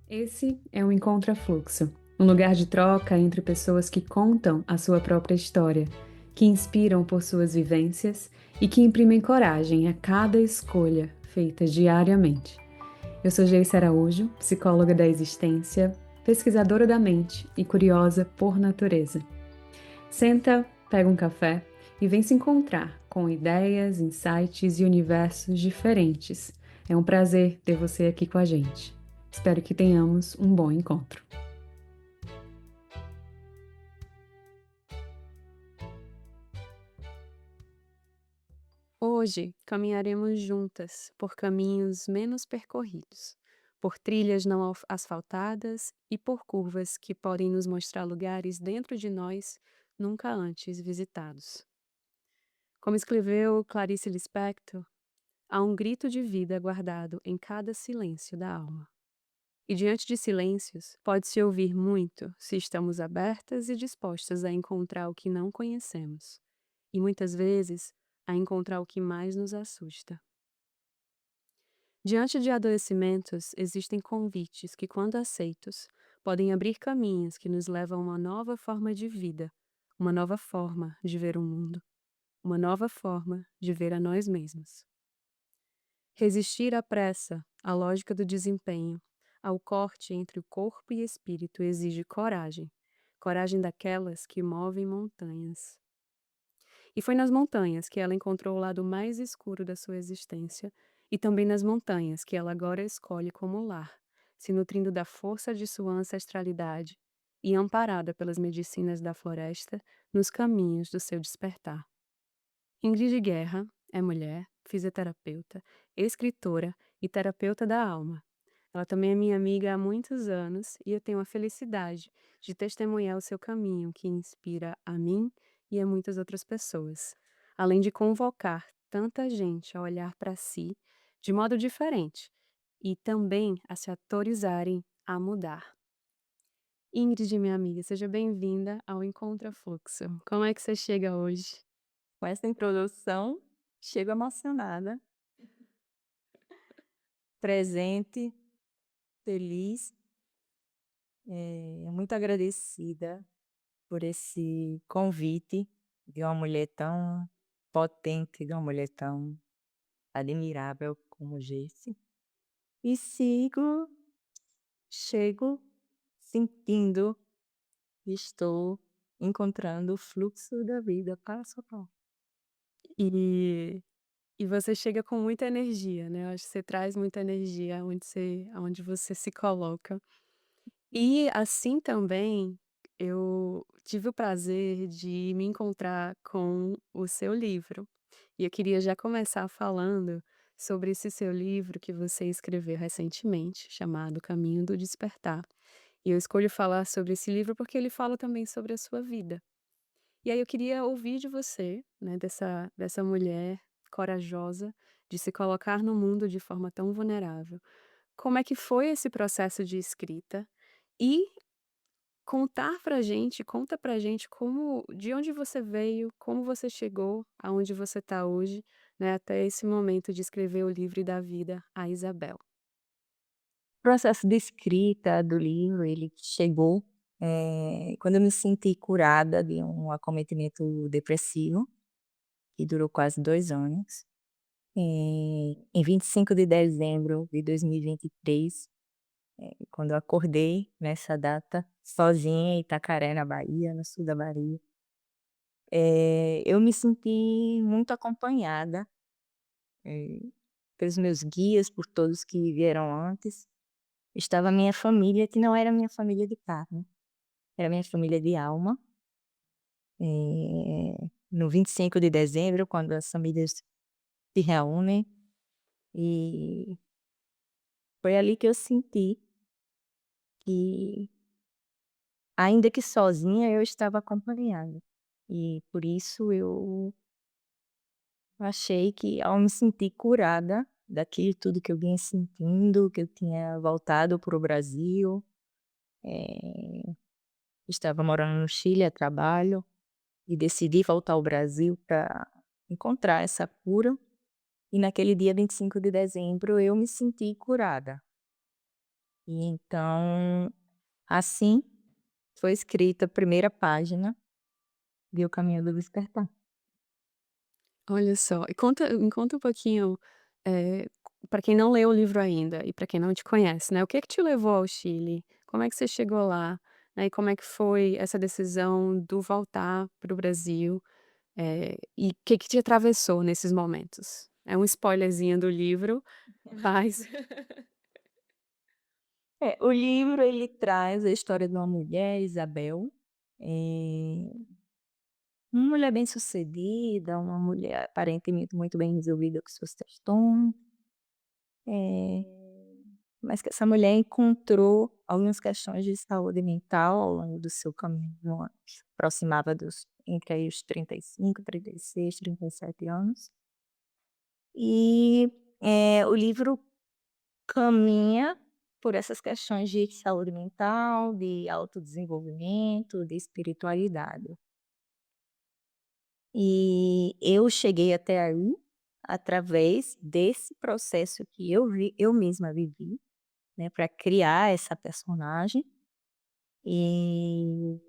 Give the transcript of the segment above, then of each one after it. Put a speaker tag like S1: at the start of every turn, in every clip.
S1: Esse é o Encontra-Fluxo, um lugar de troca entre pessoas que contam a sua própria história, que inspiram por suas vivências e que imprimem coragem a cada escolha feita diariamente. Eu sou Geice Araújo, psicóloga da existência, pesquisadora da mente e curiosa por natureza. Senta, pega um café e vem se encontrar com ideias, insights e universos diferentes. É um prazer ter você aqui com a gente. Espero que tenhamos um bom encontro. Hoje caminharemos juntas por caminhos menos percorridos, por trilhas não asfaltadas e por curvas que podem nos mostrar lugares dentro de nós nunca antes visitados. Como escreveu Clarice Lispector, há um grito de vida guardado em cada silêncio da alma. E diante de silêncios, pode-se ouvir muito se estamos abertas e dispostas a encontrar o que não conhecemos, e muitas vezes a encontrar o que mais nos assusta. Diante de adoecimentos, existem convites que, quando aceitos, podem abrir caminhos que nos levam a uma nova forma de vida, uma nova forma de ver o mundo, uma nova forma de ver a nós mesmos. Resistir à pressa, à lógica do desempenho, ao corte entre o corpo e espírito exige coragem, coragem daquelas que movem montanhas. E foi nas montanhas que ela encontrou o lado mais escuro da sua existência, e também nas montanhas que ela agora escolhe como lar, se nutrindo da força de sua ancestralidade e amparada pelas medicinas da floresta nos caminhos do seu despertar. Ingrid Guerra é mulher, fisioterapeuta, escritora e terapeuta da alma. Ela também é minha amiga há muitos anos e eu tenho a felicidade de testemunhar o seu caminho que inspira a mim e a muitas outras pessoas, além de convocar tanta gente a olhar para si de modo diferente e também a se autorizarem a mudar. Ingrid, minha amiga, seja bem-vinda ao Encontra Fluxo. Como é que você chega hoje?
S2: Com essa introdução, chego emocionada, presente, feliz, muito agradecida por esse convite de uma mulher tão potente, de uma mulher tão admirável como Jesse. E chego sentindo que estou encontrando o fluxo da vida passo a passo.
S1: E E você chega com muita energia, né, eu acho que você traz muita energia aonde você se coloca. E assim também, eu tive o prazer de me encontrar com o seu livro. E eu queria já começar falando sobre esse seu livro que você escreveu recentemente, chamado Caminho do Despertar. E eu escolho falar sobre esse livro porque ele fala também sobre a sua vida. E aí eu queria ouvir de você, né, dessa mulher corajosa de se colocar no mundo de forma tão vulnerável. Como é que foi esse processo de escrita? E conta pra gente como de onde você veio, como você chegou aonde você está hoje, né, até esse momento de escrever o livro e dar vida a Isabel.
S2: O processo de escrita do livro, ele chegou, quando eu me senti curada de um acometimento depressivo, que durou quase 2 anos. Em 25 de dezembro de 2023, quando eu acordei nessa data, sozinha em Itacaré, na Bahia, no sul da Bahia, eu me senti muito acompanhada, eh, pelos meus guias, por todos que vieram antes. Estava a minha família, que não era minha família de carne, era minha família de alma. No 25 de dezembro, quando as famílias se reúnem, e foi ali que eu senti que, ainda que sozinha, eu estava acompanhada. E por isso eu achei que, ao me sentir curada daquilo tudo que eu vinha sentindo, que eu tinha voltado para o Brasil, eh, estava morando no Chile a trabalho e decidi voltar ao Brasil para encontrar essa cura. E naquele dia 25 de dezembro eu me senti curada. E então, assim, foi escrita a primeira página de O Caminho do Despertar.
S1: Olha só, e me conta um pouquinho, pra quem não leu o livro ainda e para quem não te conhece, né, o que que te levou ao Chile? Como é que você chegou lá? Né, e como é que foi essa decisão do voltar para o Brasil? E o que que te atravessou nesses momentos? É um spoilerzinho do livro, mas
S2: O livro ele traz a história de uma mulher, Isabel, eh, uma mulher bem-sucedida, uma mulher aparentemente muito bem resolvida com seus transtornos, eh, mas que essa mulher encontrou algumas questões de saúde mental ao longo do seu caminho, se aproximava dos entre aí os 35, 36, 37 anos. E, o livro caminha por essas questões de saúde mental, de autodesenvolvimento, de espiritualidade. E eu cheguei até aí através desse processo que eu mesma vivi, né, para criar essa personagem. E,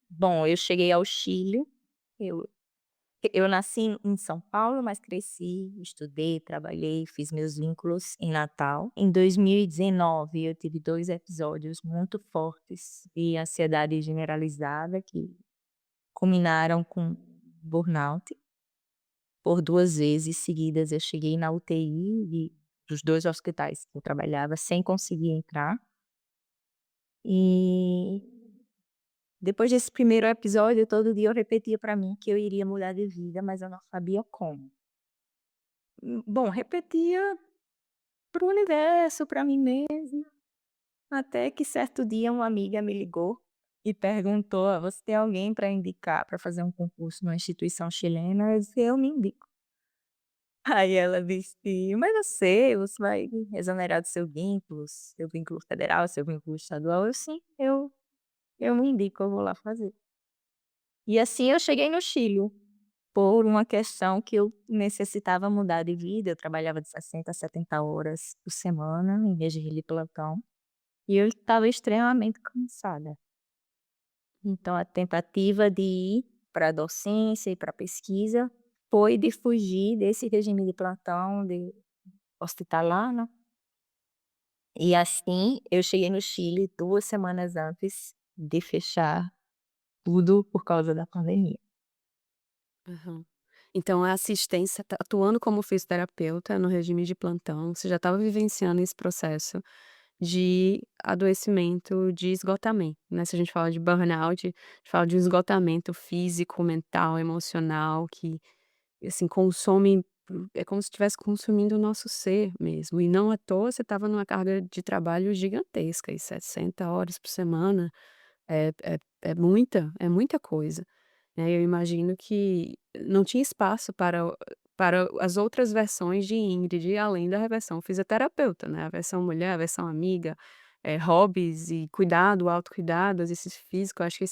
S2: bom, eu cheguei ao Chile, eu eu nasci em São Paulo, mas cresci, estudei, trabalhei, fiz meus vínculos em Natal. Em 2019, eu tive 2 episódios muito fortes de ansiedade generalizada que culminaram com burnout. Por 2 vezes seguidas eu cheguei na UTI dos 2 hospitais que eu trabalhava sem conseguir entrar. E depois desse primeiro episódio, todo dia eu repetia para mim que eu iria mudar de vida, mas eu não sabia como. Bom, repetia para o universo, para mim mesma, até que certo dia uma amiga me ligou e perguntou: "Ah, você tem alguém para indicar para fazer um concurso numa instituição chilena?" Eu disse: "Eu me indico". Aí ela disse: "Mas eu sei, você vai exonerar do seu vínculo federal, seu vínculo estadual". Eu: "Sim, eu me indico, eu vou lá fazer". E assim eu cheguei no Chile, por uma questão que eu necessitava mudar de vida, eu trabalhava de 60 a 70 horas por semana em regime de plantão, e eu estava extremamente cansada. Então a tentativa de ir para a docência e para a pesquisa foi de fugir desse regime de plantão, de hospitalar, né. E assim, eu cheguei no Chile 2 semanas antes de fechar tudo por causa da pandemia.
S1: aham. Então a assistência atuando como fisioterapeuta no regime de plantão, você já estava vivenciando esse processo de adoecimento, de esgotamento, né, se a gente fala de burnout, a gente fala de um esgotamento físico, mental, emocional que, assim, consome é como se estivesse consumindo o nosso ser mesmo, e não à toa você estava numa carga de trabalho gigantesca e 60 horas por semana é muita coisa, né, eu imagino que não tinha espaço para as outras versões de Ingrid, além da versão fisioterapeuta, né, a versão mulher, a versão amiga, hobbies e cuidado, autocuidado, exercício físico, eu acho que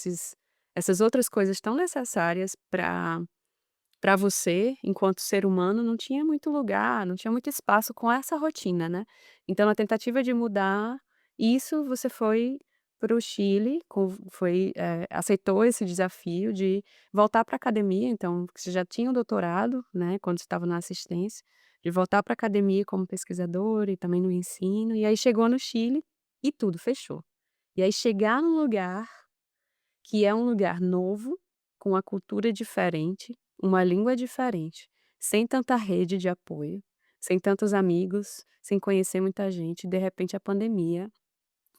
S1: essas outras coisas tão necessárias para você, enquanto ser humano, não tinha muito lugar, não tinha muito espaço com essa rotina, né. Então na tentativa de mudar isso, você foi para o Chile, aceitou esse desafio de voltar para academia, então você já tinha o doutorado, né, quando você estava na assistência, de voltar para academia como pesquisadora e também no ensino, e aí chegou no Chile e tudo fechou. E aí chegar num lugar que é um lugar novo, com uma cultura diferente, uma língua diferente, sem tanta rede de apoio, sem tantos amigos, sem conhecer muita gente, de repente a pandemia,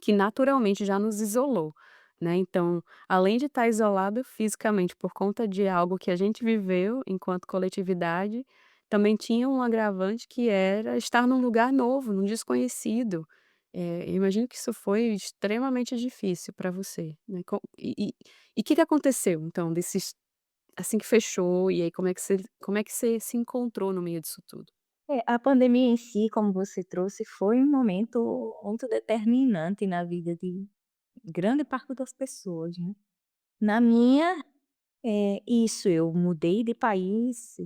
S1: que naturalmente já nos isolou, né, então, além de estar isolado fisicamente por conta de algo que a gente viveu enquanto coletividade, também tinha um agravante que era estar num lugar novo, num desconhecido. Eu imagino que isso foi extremamente difícil para você, né, e o que que aconteceu então desses assim que fechou, e aí como é que você se encontrou no meio disso tudo?
S2: A pandemia em si, como você trouxe, foi um momento muito determinante na vida de grande parte das pessoas, né. Na minha, isso, eu mudei de país,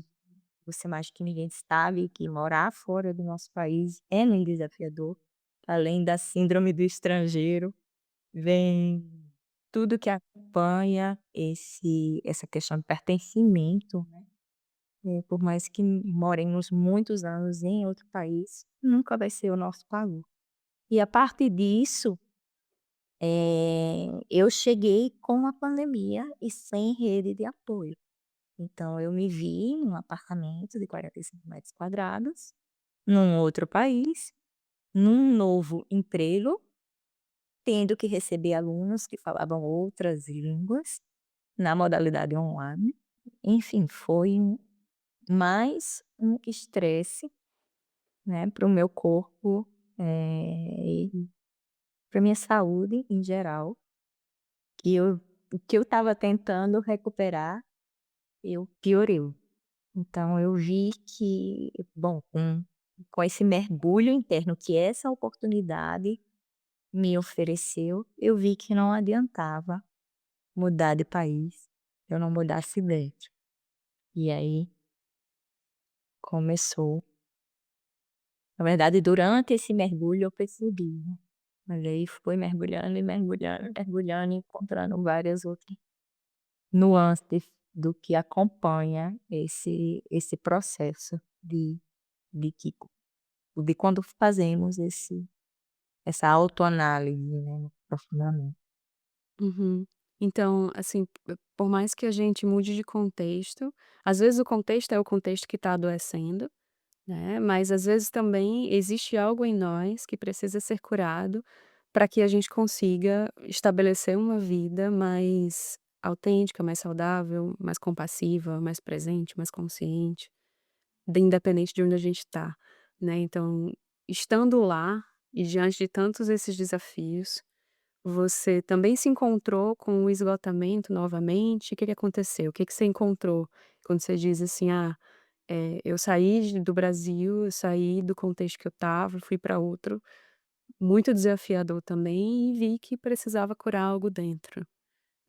S2: você mais que ninguém sabe que morar fora do nosso país é muito desafiador. além da síndrome do estrangeiro, vem tudo que acompanha essa questão de pertencimento, né, por mais que moremos muitos anos em outro país, nunca vai ser o nosso país. E a partir disso, eu cheguei com a pandemia e sem rede de apoio. Então eu me vi num apartamento de 45 metros quadrados, num outro país, num novo emprego, tendo que receber alunos que falavam outras línguas, na modalidade online. Enfim, foi mais um estresse, né, para o meu corpo, e para minha saúde em geral, que eu o que eu estava tentando recuperar, eu piorei. Então eu vi que, bom, com esse mergulho interno que essa oportunidade me ofereceu, eu vi que não adiantava mudar de país, se eu não mudasse dentro. E aí começou, na verdade, durante esse mergulho eu percebi, né, mas aí foi mergulhando e mergulhando, mergulhando, encontrando várias outras nuances do que acompanha esse processo de que de quando fazemos essa autoanálise, né, profundamente.
S1: Uhum. Então, assim, por mais que a gente mude de contexto, às vezes o contexto é o contexto que está adoecendo, né, mas às vezes também existe algo em nós que precisa ser curado para que a gente consiga estabelecer uma vida mais autêntica, mais saudável, mais compassiva, mais presente, mais consciente, independente de onde a gente está, né. Então, estando lá e diante de tantos esses desafios, você também se encontrou com o esgotamento novamente? O que que aconteceu? O que que você encontrou quando você diz assim: "Ah, eu saí do Brasil, eu saí do contexto que eu estava, fui para outro, muito desafiador também, e vi que precisava curar algo dentro",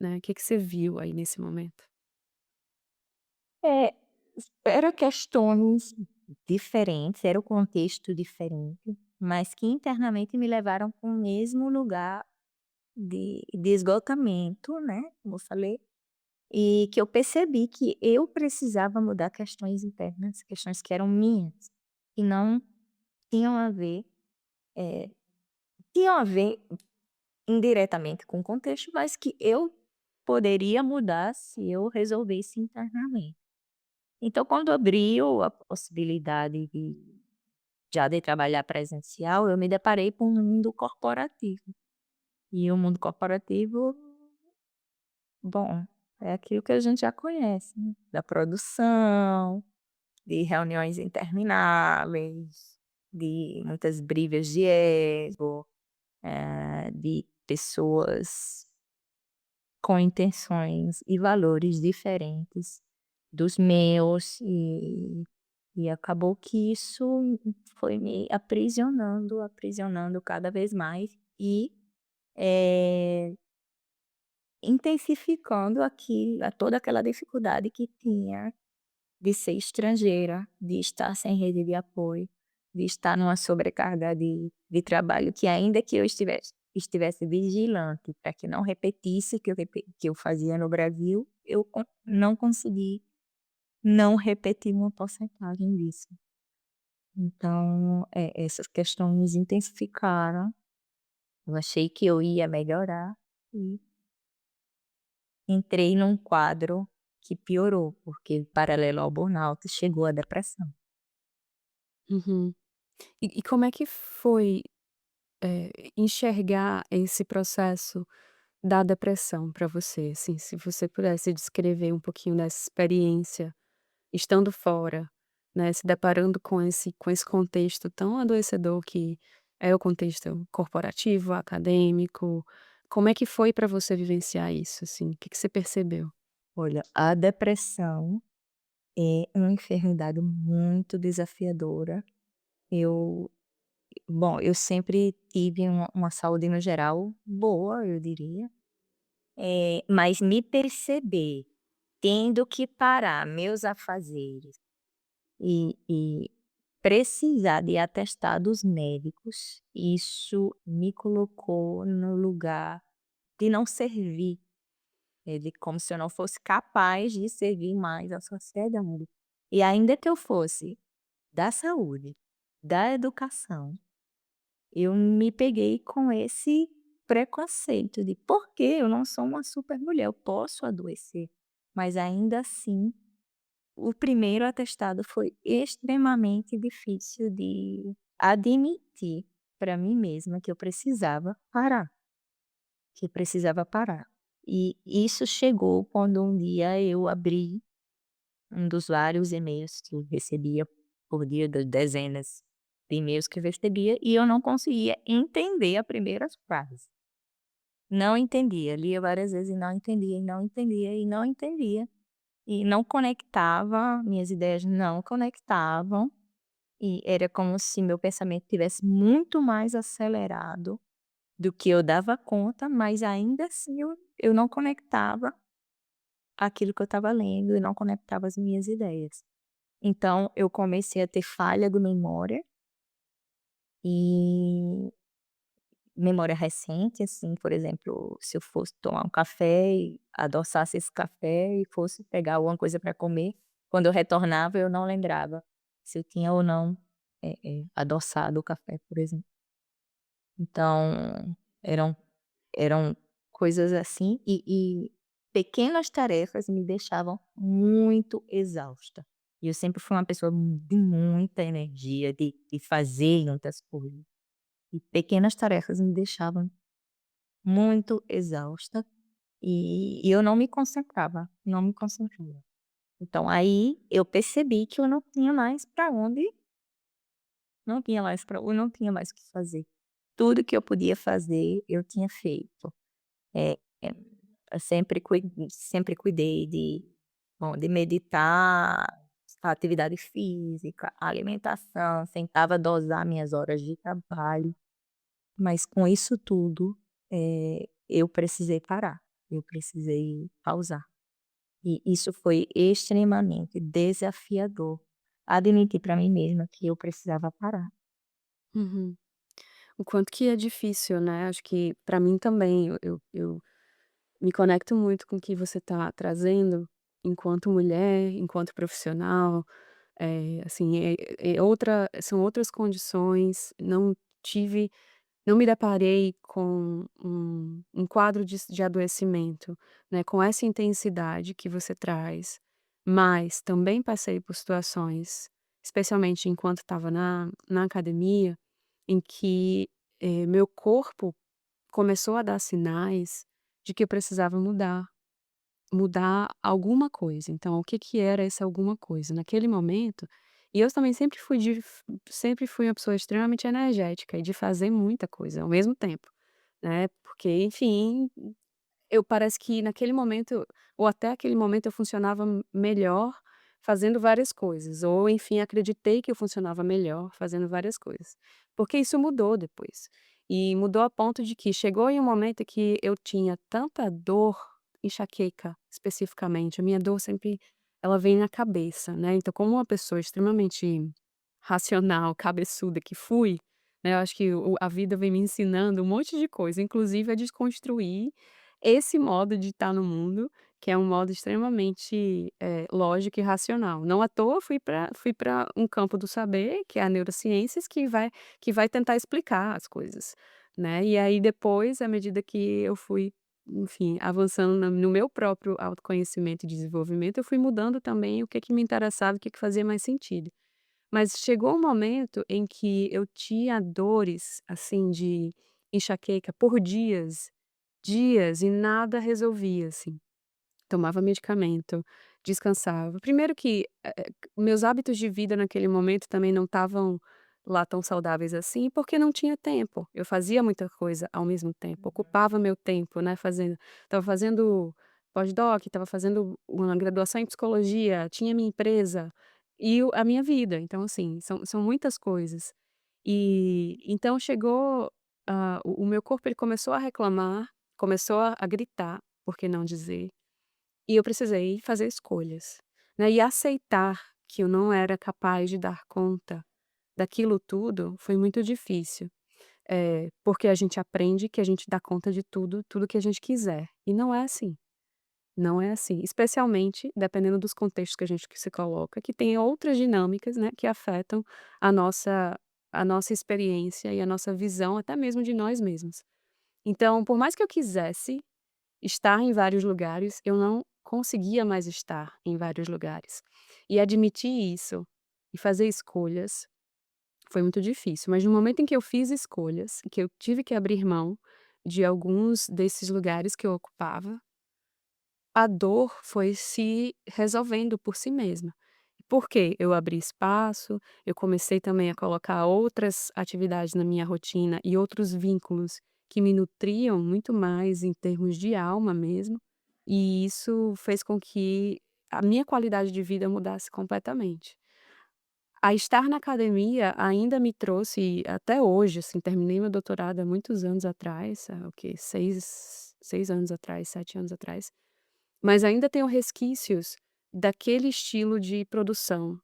S1: né. O que que você viu aí nesse momento?
S2: É, era questões diferentes, era o contexto diferente, mas que internamente me levaram para o mesmo lugar de esgotamento, né, como eu falei, e que eu percebi que eu precisava mudar questões internas, questões que eram minhas, e não tinham a ver, eh, tinham a ver indiretamente com o contexto, mas que eu poderia mudar se eu resolvesse internamente. Então, quando abriu a possibilidade de trabalhar presencial, eu me deparei com um mundo corporativo. E o mundo corporativo, bom, é aquilo que a gente já conhece, né, da produção, de reuniões intermináveis, de muitas brigas de ego, de pessoas com intenções e valores diferentes dos meus, e acabou que isso foi me aprisionando, aprisionando cada vez mais e, eh, intensificando toda aquela dificuldade que tinha de ser estrangeira, de estar sem rede de apoio, de estar numa sobrecarga de trabalho que ainda que eu estivesse vigilante para que não repetisse o que eu fazia no Brasil, eu não consegui não repetir uma porcentagem disso. Então, essas questões intensificaram, eu achei que eu ia melhorar e entrei num quadro que piorou, porque paralelo ao burnout chegou a depressão.
S1: Uhum. E como é que foi, enxergar esse processo da depressão para você? Assim, se você pudesse descrever um pouquinho dessa experiência, estando fora, né, se deparando com esse contexto tão adoecedor que é o contexto corporativo, acadêmico. Como é que foi para você vivenciar isso, assim? O que que você percebeu?
S2: Olha, a depressão é uma enfermidade muito desafiadora. Eu bom, eu sempre tive uma saúde no geral boa, eu diria, mas me perceber tendo que parar meus afazeres e precisar de atestados médicos, isso me colocou no lugar de não servir, de como se eu não fosse capaz de servir mais à sociedade. E ainda que eu fosse da saúde, da educação, eu me peguei com esse preconceito de: "Por quê? Eu não sou uma super mulher, eu posso adoecer". Mas ainda assim, o primeiro atestado foi extremamente difícil de admitir para mim mesma que eu precisava parar, que eu precisava parar. E isso chegou quando um dia eu abri um dos vários e-mails que eu recebia por dia, das dezenas de e-mails que eu recebia, e eu não conseguia entender a primeira frase. Não entendia, lia várias vezes e não entendia, e não entendia, e não entendia. E não conectava, minhas ideias não conectavam, e era como se meu pensamento tivesse muito mais acelerado do que eu dava conta, mas ainda assim eu não conectava aquilo que eu estava lendo e não conectava as minhas ideias. Então eu comecei a ter falha de memória, e memória recente, assim, por exemplo, se eu fosse tomar um café e adoçasse esse café e fosse pegar alguma coisa para comer, quando eu retornava eu não lembrava se eu tinha ou não, adoçado o café, por exemplo. Então, eram eram coisas assim, e pequenas tarefas me deixavam muito exausta. E eu sempre fui uma pessoa de muita energia, de fazer muitas coisas. E pequenas tarefas me deixavam muito exausta, e eu não me concentrava, não me concentrava. Então aí eu percebi que eu não tinha mais para onde, eu não tinha mais o que fazer. Tudo que eu podia fazer, eu tinha feito. Eu sempre cuidei de meditar, atividade física, alimentação, tentava dosar minhas horas de trabalho. Mas com isso tudo, eu precisei parar, eu precisei pausar. E isso foi extremamente desafiador, admitir para mim mesma que eu precisava parar.
S1: Uhum. O quanto que é difícil, né, acho que pra mim também, eu me conecto muito com o que você tá trazendo, enquanto mulher, enquanto profissional, assim, são outras condições, não me deparei com um quadro de adoecimento, né, com essa intensidade que você traz, mas também passei por situações, especialmente enquanto estava na academia, em que, meu corpo começou a dar sinais de que eu precisava mudar alguma coisa. Então, o que que era esse alguma coisa? Naquele momento, e eu também sempre fui uma pessoa extremamente energética e de fazer muita coisa ao mesmo tempo, né, porque, enfim, eu parece que naquele momento, ou até aquele momento, eu funcionava melhor fazendo várias coisas, ou enfim, acreditei que eu funcionava melhor fazendo várias coisas. Porque isso mudou depois. E mudou a ponto de que chegou em um momento que eu tinha tanta dor, enxaqueca especificamente, a minha dor sempre ela vem na cabeça, né, então como uma pessoa extremamente racional, cabeçuda que fui, né, eu acho que a vida vem me ensinando um monte de coisa, inclusive a desconstruir esse modo de estar no mundo, que é um modo extremamente, lógico e racional. Não à toa fui para um campo do saber, que é a neurociências, que vai tentar explicar as coisas, né. E aí depois, à medida que eu fui, enfim, avançando no meu próprio autoconhecimento e desenvolvimento, eu fui mudando também o que que me interessava, o que que fazia mais sentido. Mas chegou um momento em que eu tinha dores, assim, de enxaqueca por dias, dias, e nada resolvia, assim. Tomava medicamento, descansava. Primeiro que, meus hábitos de vida naquele momento também não estavam lá tão saudáveis assim, porque não tinha tempo. Eu fazia muita coisa ao mesmo tempo, ocupava meu tempo, né, estava fazendo pós-doc, estava fazendo uma graduação em psicologia, tinha minha empresa e a minha vida. Então, assim, são muitas coisas. E então chegou, o meu corpo ele começou a reclamar, começou a gritar, por que não dizer, e eu precisei fazer escolhas, né, e aceitar que eu não era capaz de dar conta, daquilo tudo foi muito difícil. Porque a gente aprende que a gente dá conta de tudo, tudo que a gente quiser, e não é assim. Não é assim, especialmente dependendo dos contextos que a gente que se coloca, que tem outras dinâmicas, né, que afetam a nossa a nossa experiência e a nossa visão até mesmo de nós mesmos. Então, por mais que eu quisesse estar em vários lugares, eu não conseguia mais estar em vários lugares. E admitir isso e fazer escolhas foi muito difícil, mas no momento em que eu fiz escolhas, que eu tive que abrir mão de alguns desses lugares que eu ocupava, a dor foi se resolvendo por si mesma. Porque eu abri espaço, eu comecei também a colocar outras atividades na minha rotina e outros vínculos que me nutriam muito mais em termos de alma mesmo, e isso fez com que a minha qualidade de vida mudasse completamente. A estar na academia ainda me trouxe até hoje, assim, terminei meu doutorado há muitos anos atrás, há o quê? 6 anos atrás, 7 anos atrás. Mas ainda tenho resquícios daquele estilo de produção,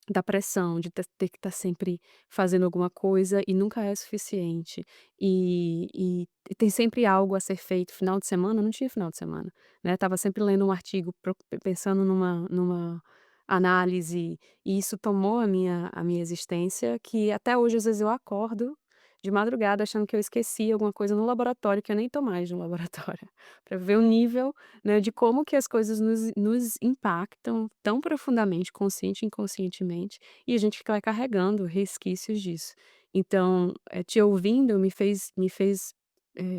S1: da pressão, de ter que estar sempre fazendo alguma coisa e nunca é suficiente. E tem sempre algo a ser feito. Final de semana, não tinha final de semana, né, estava sempre lendo um artigo, pensando numa análise, e isso tomou a minha existência, que até hoje, às vezes, eu acordo de madrugada achando que eu esqueci alguma coisa no laboratório, que eu nem estou mais no laboratório, para ver o nível, né, de como que as coisas nos impactam tão profundamente, consciente e inconscientemente, e a gente vai carregando resquícios disso. Então, te ouvindo me fez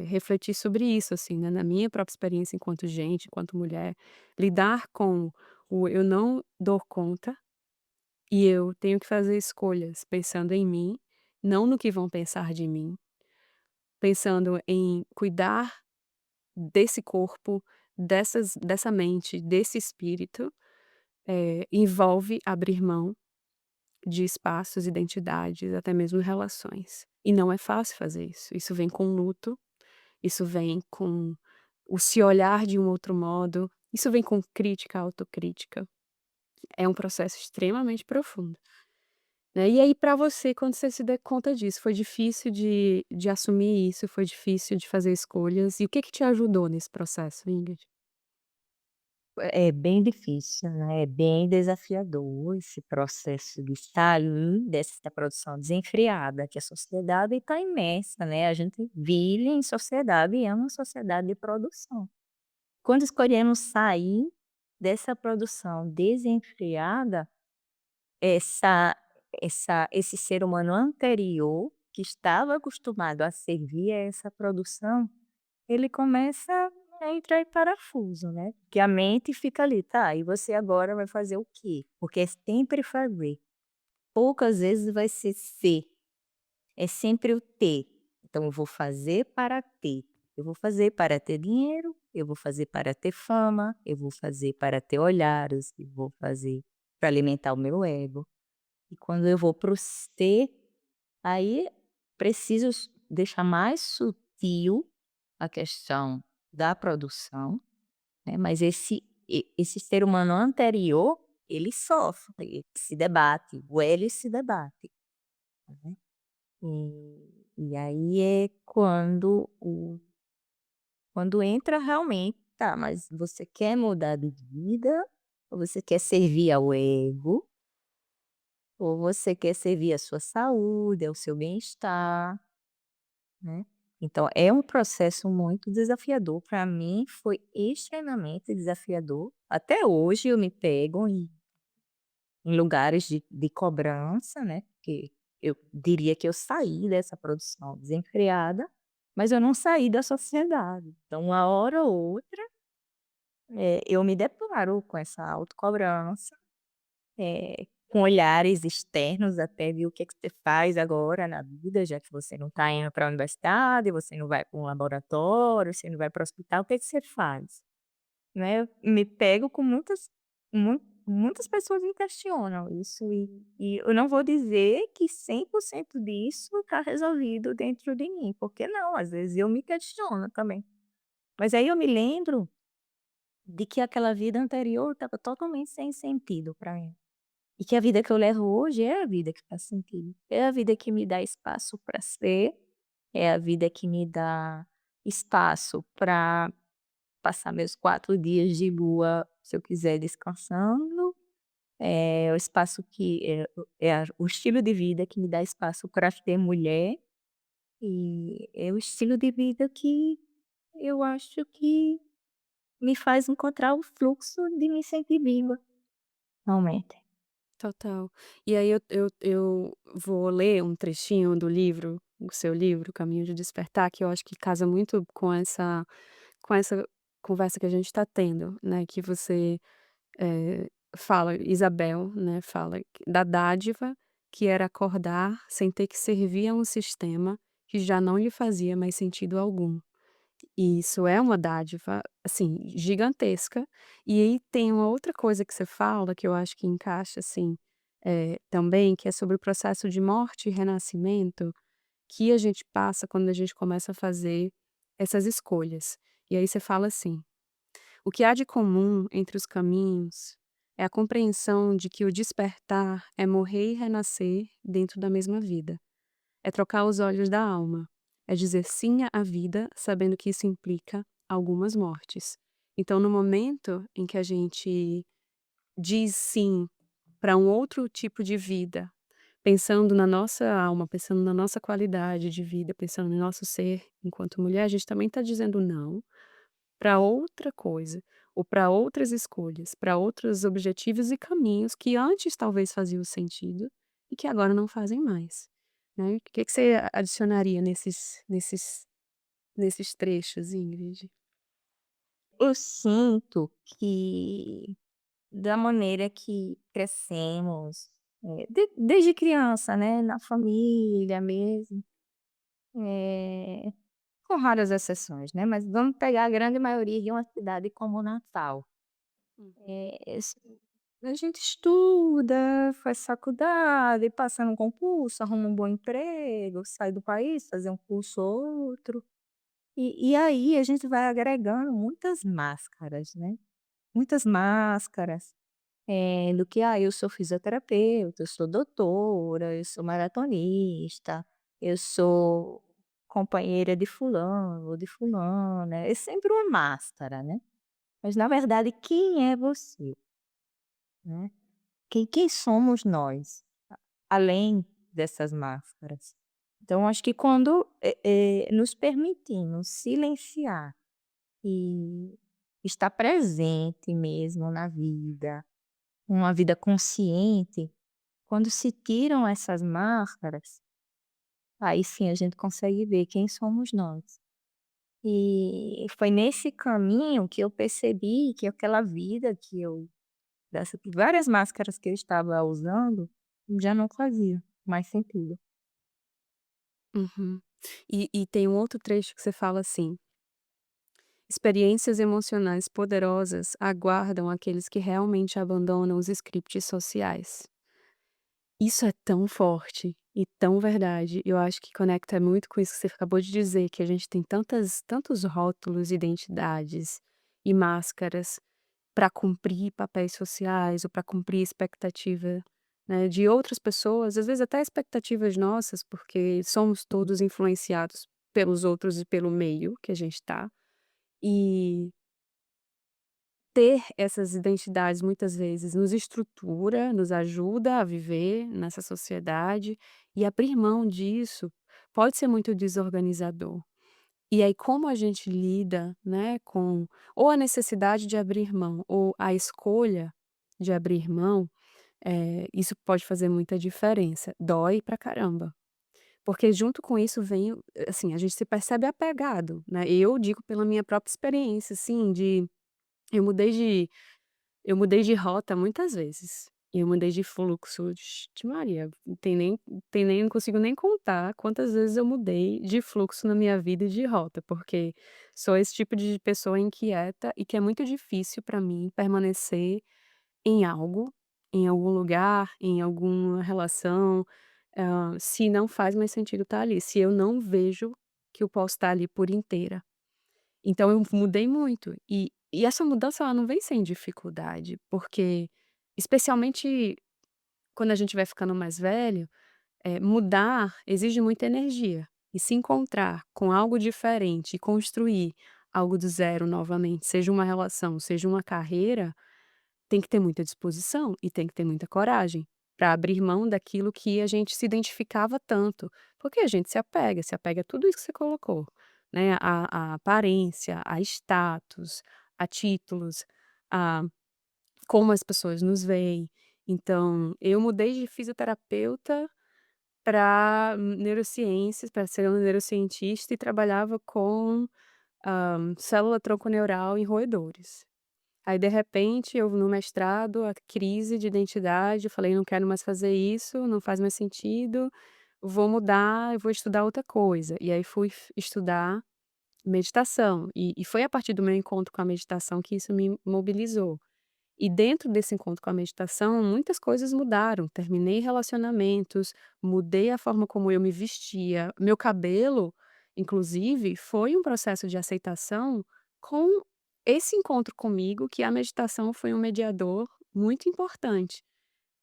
S1: refletir sobre isso, assim, né, na minha própria experiência enquanto gente, enquanto mulher, lidar com o eu não dou conta e eu tenho que fazer escolhas pensando em mim, não no que vão pensar de mim, pensando em cuidar desse corpo, dessa mente, desse espírito, envolve abrir mão de espaços, identidades, até mesmo relações. E não é fácil fazer isso. Isso vem com luto, isso vem com o se olhar de um outro modo, isso vem com crítica, autocrítica. É um processo extremamente profundo, né. E aí para você, quando você se deu conta disso, foi difícil de assumir isso, foi difícil de fazer escolhas, e o que que te ajudou nesse processo, Ingrid?
S2: É bem difícil, né, é bem desafiador esse processo de sair dessa produção desenfreada que a sociedade está imersa, né, a gente vive em sociedade e é uma sociedade de produção. Quando escolhemos sair dessa produção desenfreada, essa esse ser humano anterior, que estava acostumado a servir a essa produção, ele começa a entrar em parafuso, né, porque a mente fica ali: "Tá, e você agora vai fazer o quê?", porque é sempre fazer, poucas vezes vai ser, é sempre o ter. Então eu vou fazer para ter, eu vou fazer para ter dinheiro, eu vou fazer para ter fama, eu vou fazer para ter olhares, eu vou fazer para alimentar o meu ego. E quando eu vou para o ter, aí preciso deixar mais sutil a questão da produção, né, mas esse ser humano anterior, ele sofre, ele se debate, o ele se debate, né. E aí é quando entra realmente: "Tá, mas você quer mudar de vida, ou você quer servir ao ego, ou você quer servir à sua saúde, ao seu bem-estar", né. Então é um processo muito desafiador, para mim foi extremamente desafiador. Até hoje eu me pego em lugares de cobrança, né, porque eu diria que eu saí dessa produção desenfreada, mas eu não saí da sociedade. Então uma hora ou outra, eu me deparo com essa autocobrança, com olhares externos até de: "O que é que você faz agora na vida, já que você não está indo para a universidade, você não vai para um laboratório, você não vai para o hospital, o que é que você faz?", né. Eu me pego com muitas pessoas me questionam isso e eu não vou dizer que 100% disso está resolvido dentro de mim, porque não, às vezes eu me questiono também. Mas aí eu me lembro de que aquela vida anterior estava totalmente sem sentido para mim. e que a vida que eu levo hoje é a vida que faz sentido, é a vida que me dá espaço para ser, é a vida que me dá espaço para passar meus 4 dias de lua, se eu quiser, descansando, é o espaço que o estilo de vida que me dá espaço para ser mulher, e é o estilo de vida que eu acho que me faz encontrar o fluxo de me sentir viva, realmente.
S1: Total. E aí eu vou ler um trechinho do livro, o seu livro, Caminho de Despertar, que eu acho que casa muito com essa conversa que a gente está tendo, né, que você, fala Isabel, né, fala da dádiva que era acordar sem ter que servir a um sistema que já não lhe fazia mais sentido algum. E isso é uma dádiva, assim, gigantesca. E aí tem uma outra coisa que você fala, que eu acho que encaixa, assim, também, que é sobre o processo de morte e renascimento que a gente passa quando a gente começa a fazer essas escolhas. E aí você fala assim: "O que há de comum entre os caminhos é a compreensão de que o despertar é morrer e renascer dentro da mesma vida. É trocar os olhos da alma, é dizer sim à vida, sabendo que isso implica algumas mortes. Então, no momento em que a gente diz sim para um outro tipo de vida, pensando na nossa alma, pensando na nossa qualidade de vida, pensando no nosso ser enquanto mulher, a gente também está dizendo não para outra coisa, ou para outras escolhas, para outros objetivos e caminhos que antes talvez faziam sentido e que agora não fazem mais, né. O que que você adicionaria nesses trechos, Ingrid?
S2: Eu sinto que da maneira que crescemos, desde criança, né, na família mesmo, eh, com raras exceções, né, mas vamos pegar a grande maioria de uma cidade como Natal.
S1: Uhum,
S2: S A gente estuda, faz faculdade, passa num concurso, arruma um bom emprego, sai do país, fazer um curso ou outro, e aí a gente vai agregando muitas máscaras, né, muitas máscaras. Do que: "Ah, eu sou fisioterapeuta, eu sou doutora, eu sou maratonista, eu sou companheira de fulano ou de fulana", é sempre uma máscara, né. Mas na verdade quem é você, né? Quem somos nós, além dessas máscaras? Então acho que quando, nos permitimos silenciar e estar presente mesmo na vida, uma vida consciente. Quando se tiram essas máscaras, aí sim a gente consegue ver quem somos nós. E foi nesse caminho que eu percebi que aquela vida que eu dessa várias máscaras que eu estava usando, já não fazia mais sentido.
S1: uhum. E tem um outro trecho que você fala assim: "Experiências emocionais poderosas aguardam aqueles que realmente abandonam os scripts sociais". Isso é tão forte e tão verdade. Eu acho que conecta muito com isso que você acabou de dizer, que a gente tem tantos rótulos, identidades e máscaras para cumprir papéis sociais ou para cumprir expectativa, né, de outras pessoas, às vezes até expectativas nossas, porque somos todos influenciados pelos outros e pelo meio que a gente está. E ter essas identidades muitas vezes nos estrutura, nos ajuda a viver nessa sociedade, e abrir mão disso pode ser muito desorganizador. E aí como a gente lida, né, com ou a necessidade de abrir mão ou a escolha de abrir mão, isso pode fazer muita diferença. Dói pra caramba, porque junto com isso vem assim, a gente se percebe apegado, né. Eu digo pela minha própria experiência, assim, de eu mudei de eu mudei de rota muitas vezes, e eu mudei de fluxo, Vixe Maria, não consigo nem contar quantas vezes eu mudei de fluxo na minha vida e de rota, porque sou esse tipo de pessoa inquieta e que é muito difícil para mim permanecer em algo, em algum lugar, em alguma relação, se não faz mais sentido estar ali, se eu não vejo que eu posso estar ali por inteira. Então eu mudei muito, e essa mudança ela não vem sem dificuldade, porque especialmente quando a gente vai ficando mais velho, mudar exige muita energia, e se encontrar com algo diferente e construir algo do zero novamente, seja uma relação, seja uma carreira, tem que ter muita disposição e tem que ter muita coragem para abrir mão daquilo que a gente se identificava tanto, porque a gente se apega a tudo isso que você colocou, né, a aparência, a status, a títulos, a como as pessoas nos veem. Então, eu mudei de fisioterapeuta para neurociências, para ser uma neurocientista e trabalhava com, célula tronco neural em roedores. Aí, de repente, eu no mestrado, a crise de identidade, eu falei: "Não quero mais fazer isso, não faz mais sentido, vou mudar, eu vou estudar outra coisa". E aí fui estudar meditação, e foi a partir do meu encontro com a meditação que isso me mobilizou. E dentro desse encontro com a meditação, muitas coisas mudaram. Terminei relacionamentos, mudei a forma como eu me vestia. Meu cabelo, inclusive, foi um processo de aceitação com esse encontro comigo, que a meditação foi um mediador muito importante.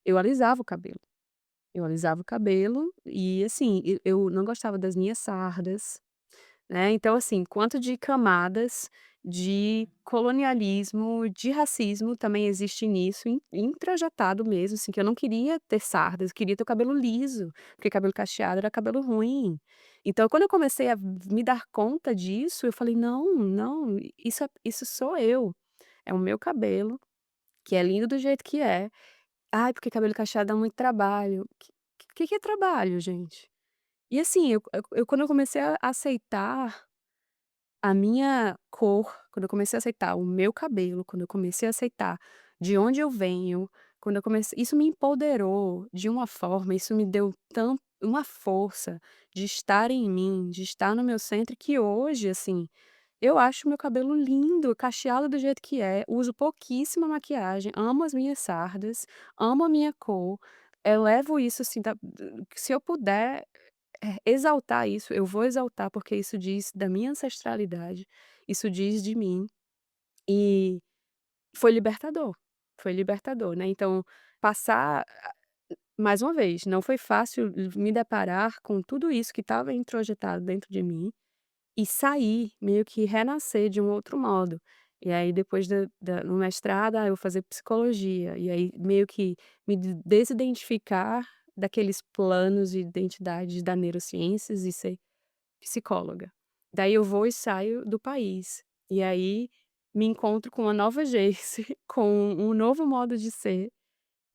S1: Eu alisava o cabelo. Eu alisava o cabelo e, assim, eu não gostava das minhas sardas. Né, então assim, quanto de camadas de colonialismo, de racismo também existe nisso, introjetado mesmo, assim, que eu não queria ter sardas, eu queria ter o cabelo liso, porque cabelo cacheado era cabelo ruim. Então quando eu comecei a me dar conta disso, eu falei: "Não, não, isso sou eu, é o meu cabelo, que é lindo do jeito que é. Ai, porque cabelo cacheado dá muito trabalho". Que é trabalho, gente? E assim, eu quando eu comecei a aceitar a minha cor, quando eu comecei a aceitar o meu cabelo, quando eu comecei a aceitar de onde eu venho, quando eu comecei isso me empoderou de uma forma, isso me deu uma força de estar em mim, de estar no meu centro, que hoje, assim, eu acho meu cabelo lindo, cacheado do jeito que é, uso pouquíssima maquiagem, amo as minhas sardas, amo a minha cor, levo isso, assim, se eu puder exaltar isso, eu vou exaltar, porque isso diz da minha ancestralidade, isso diz de mim, e foi libertador, né, então passar mais uma vez, não foi fácil me deparar com tudo isso que estava introjetado dentro de mim, e sair, meio que renascer de um outro modo. E aí depois no mestrado, eu vou fazer psicologia, e aí meio que me desidentificar daqueles planos e identidades da neurociências e ser psicóloga. Daí eu vou e saio do país. E aí me encontro com uma nova Geise, com um novo modo de ser,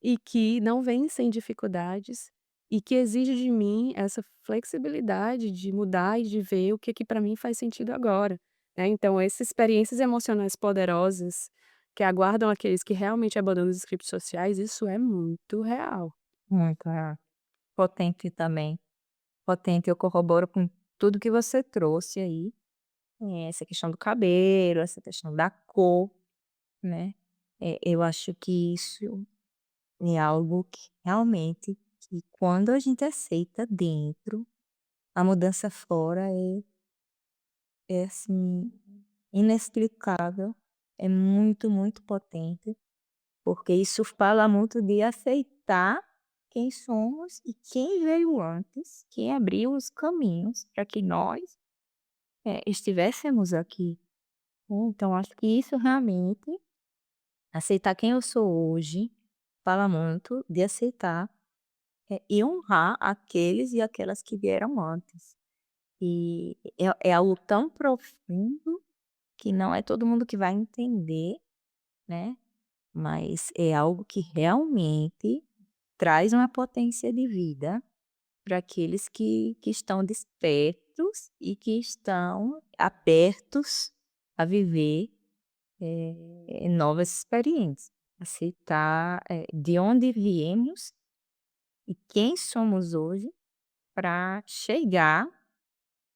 S1: e que não vem sem dificuldades, e que exige de mim essa flexibilidade de mudar e de ver o que que para mim faz sentido agora, né. Então essas experiências emocionais poderosas, que aguardam aqueles que realmente abandonam os scripts sociais, isso é muito real.
S2: Muito, é. Potente também. Potente, eu corroboro com tudo que você trouxe aí, essa questão do cabelo, essa questão da cor, né. Eu acho que isso é algo que realmente, que quando a gente aceita dentro, a mudança fora é assim, inexplicável, é muito, muito potente, porque isso fala muito de aceitar quem somos e quem veio antes, quem abriu os caminhos para que nós, estivéssemos aqui. Então acho que isso realmente, aceitar quem eu sou hoje, fala muito de aceitar, e honrar aqueles e aquelas que vieram antes. E é algo tão profundo que não é todo mundo que vai entender, né, mas é algo que realmente traz uma potência de vida para aqueles que estão despertos e que estão abertos a viver, novas experiências. Aceitar, de onde viemos e quem somos hoje para chegar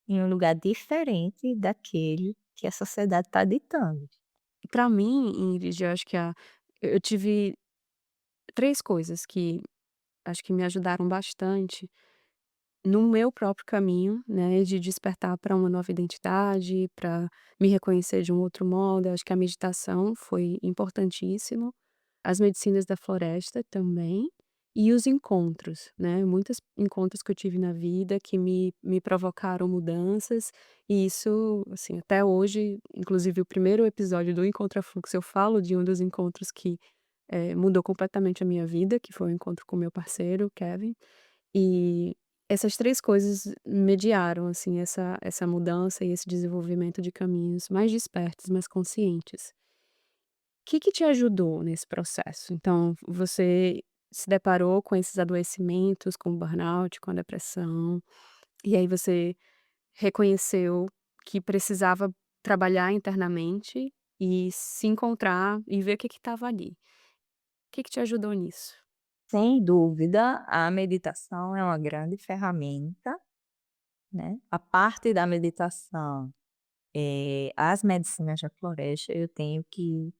S2: em um lugar diferente daquele que a sociedade está ditando.
S1: Para mim, Ingrid, eu acho que eu tive 3 coisas que acho que me ajudaram bastante no meu próprio caminho, né, de despertar para uma nova identidade, para me reconhecer de um outro modo. Eu acho que a meditação foi importantíssimo, as medicinas da floresta também, E os encontros, né, muitos encontros que eu tive na vida que me provocaram mudanças, e isso, assim, até hoje, inclusive o primeiro episódio do Encontra Fluxo, eu falo de um dos encontros que, mudou completamente a minha vida, que foi o encontro com meu parceiro, Kevin, e essas 3 coisas mediaram, assim, essa mudança e esse desenvolvimento de caminhos mais despertos, mais conscientes. Que te ajudou nesse processo? Então, você se deparou com esses adoecimentos, com o burnout, com a depressão, e aí você reconheceu que precisava trabalhar internamente e se encontrar e ver o que estava ali. O que te ajudou nisso?
S2: Sem dúvida, a meditação é uma grande ferramenta, né. A parte da meditação, as medicinas da floresta, eu tenho que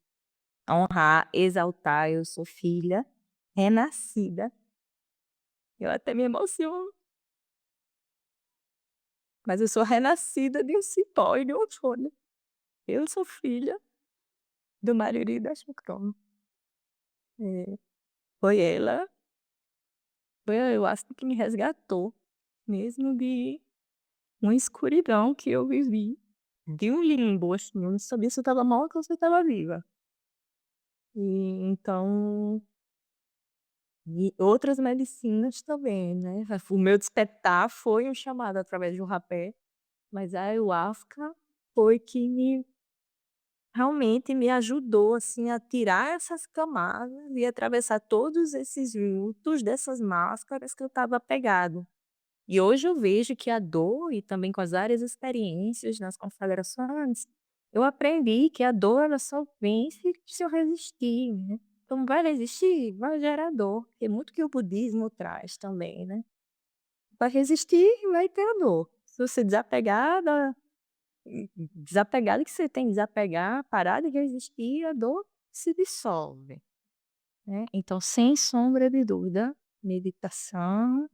S2: honrar, exaltar. Eu sou filha renascida, eu até me emociono, mas eu sou renascida de um cipó e de uma folha. Eu sou filha do Mariri da Chacrona. Eh, foi ela, foi eu acho que me resgatou, mesmo de uma escuridão que eu vivi, de um limbo, assim, eu não sabia se eu estava morta ou se eu estava viva. Então, e outras medicinas também, né, o meu despertar foi um chamado através de um rapé, mas a ayahuasca foi que me realmente me ajudou, assim, a tirar essas camadas e atravessar todos esses lutos dessas máscaras que eu estava apegado. E hoje eu vejo que a dor e também com as várias experiências nas conflagrações, eu aprendi que a dor ela só vence se eu resistir, né. Então vai resistir? Vai gerar dor, que é muito que o budismo traz também, né. Vai resistir, vai ter a dor. Se você desapegado que você tem que desapegar, parar de resistir, a dor se dissolve, né. Então sem sombra de dúvida, meditação,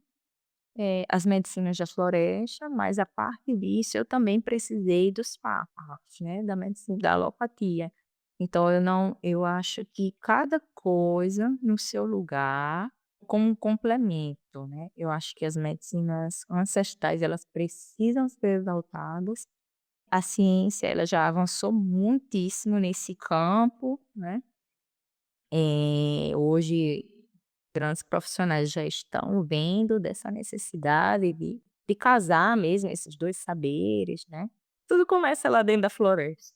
S2: as medicinas da floresta, mas a parte disso eu também precisei dos fármacos, né, da medicina da alopatia. Então eu acho que cada coisa no seu lugar, como um complemento, né. Eu acho que as medicinas ancestrais elas precisam ser exaltadas. A ciência ela já avançou muitíssimo nesse campo, né. Hoje grandes profissionais já estão vendo dessa necessidade de casar mesmo esses 2 saberes, né. Tudo começa lá dentro da floresta.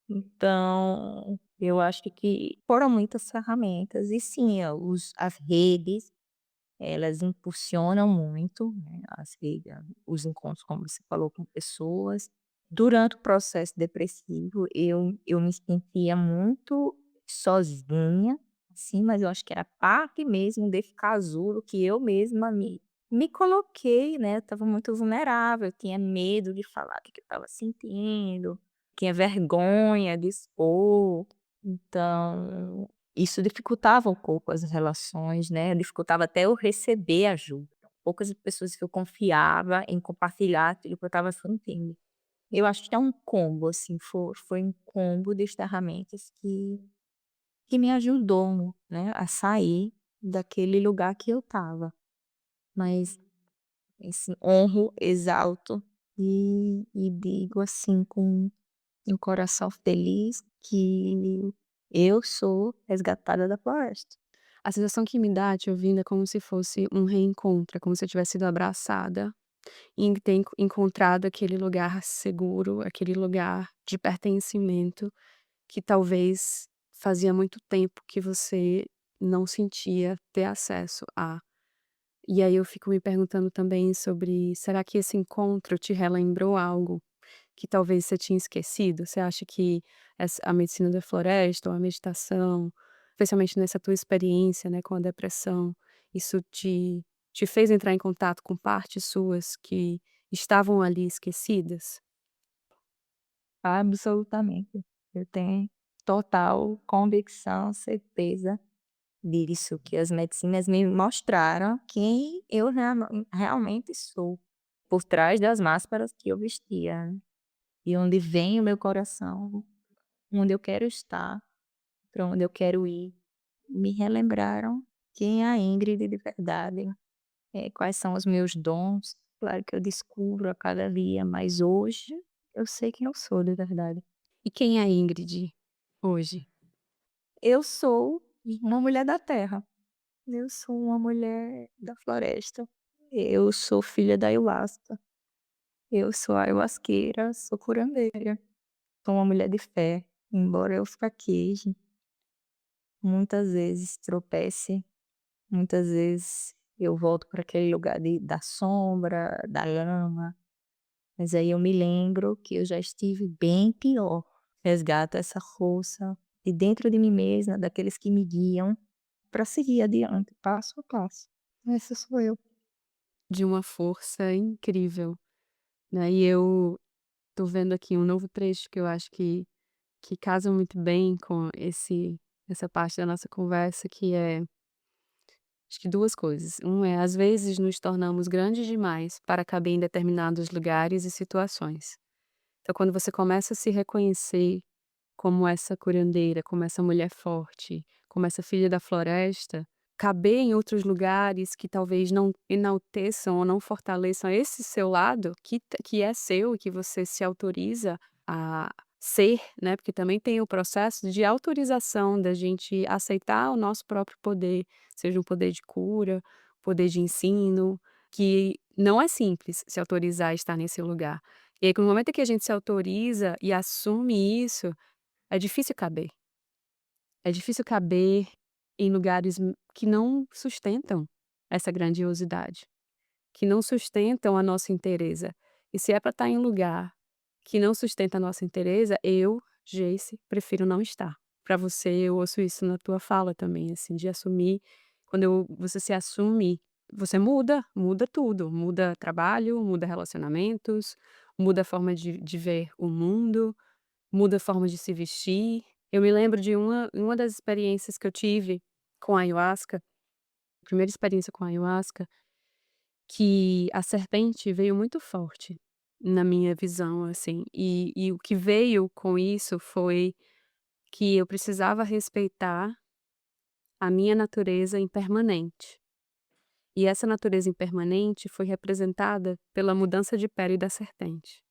S2: Então, eu acho que foram muitas ferramentas e sim, as redes, elas impulsionam muito, né, os encontros, como você falou, com pessoas. Durante o processo depressivo, eu me sentia muito sozinha, sim, mas eu acho que era parte mesmo desse casulo que eu mesma me coloquei, né, eu estava muito vulnerável, eu tinha medo de falar o que que eu estava sentindo, tinha vergonha de expor, então isso dificultava um pouco as relações, né, dificultava até eu receber ajuda. Poucas pessoas que eu confiava em compartilhar aquilo que eu estava sentindo. Eu acho que é um combo, assim, foi um combo de ferramentas que me ajudou, né, a sair daquele lugar que eu estava. Mas, assim, honro, exalto e digo, assim, com um coração feliz que eu sou resgatada da floresta.
S1: A sensação que me dá te ouvindo é como se fosse um reencontro, é como se eu tivesse sido abraçada e ter encontrado aquele lugar seguro, aquele lugar de pertencimento que talvez fazia muito tempo que você não sentia ter acesso a. E aí eu fico me perguntando também sobre, será que esse encontro te relembrou algo que talvez você tinha esquecido? Você acha que a medicina da floresta ou a meditação, especialmente nessa tua experiência, né, com a depressão, isso te fez entrar em contato com partes suas que estavam ali esquecidas?
S2: Absolutamente. Eu tenho total convicção, certeza disso, que as medicinas me mostraram quem eu realmente sou, por trás das máscaras que eu vestia, né. E onde vem o meu coração, onde eu quero estar, para onde eu quero ir. Me relembraram quem é a Ingrid de verdade, quais são os meus dons. Claro que eu descubro a cada dia, mas hoje eu sei quem eu sou de verdade.
S1: E quem é a Ingrid hoje?
S2: Eu sou uma mulher da terra, eu sou uma mulher da floresta, eu sou filha da ayahuasca, eu sou ayahuasqueira, sou curandeira, sou uma mulher de fé, embora eu fraqueje, muitas vezes tropece, muitas vezes eu volto para aquele lugar da sombra, da lama, mas aí eu me lembro que eu já estive bem pior. Resgato essa força de dentro de mim mesma, daqueles que me guiam, para seguir adiante, passo a passo. Essa sou eu.
S1: De uma força incrível, né, e eu tô vendo aqui um novo trecho que eu acho que casa muito bem com essa parte da nossa conversa, que é, acho que 2 coisas. Um é, às vezes nos tornamos grandes demais para caber em determinados lugares e situações. Então quando você começa a se reconhecer como essa curandeira, como essa mulher forte, como essa filha da floresta, caber em outros lugares que talvez não enalteçam ou não fortaleçam esse seu lado, que é seu e que você se autoriza a ser, né, porque também tem o processo de autorização da gente aceitar o nosso próprio poder, seja um poder de cura, poder de ensino, que não é simples se autorizar a estar nesse lugar. E aí, no momento que a gente se autoriza e assume isso, é difícil caber. É difícil caber em lugares que não sustentam essa grandiosidade, que não sustentam a nossa inteireza. E se é para estar em lugar que não sustenta a nossa inteireza, eu, Jace, prefiro não estar. Para você, eu ouço isso na tua fala também, assim, de assumir. Você se assume, você muda tudo, muda trabalho, muda relacionamentos, muda a forma de ver o mundo. Muda a forma de se vestir. Eu me lembro de uma das experiências que eu tive com a ayahuasca, primeira experiência com a ayahuasca, que a serpente veio muito forte na minha visão, assim, e o que veio com isso foi que eu precisava respeitar a minha natureza impermanente. E essa natureza impermanente foi representada pela mudança de pele da serpente.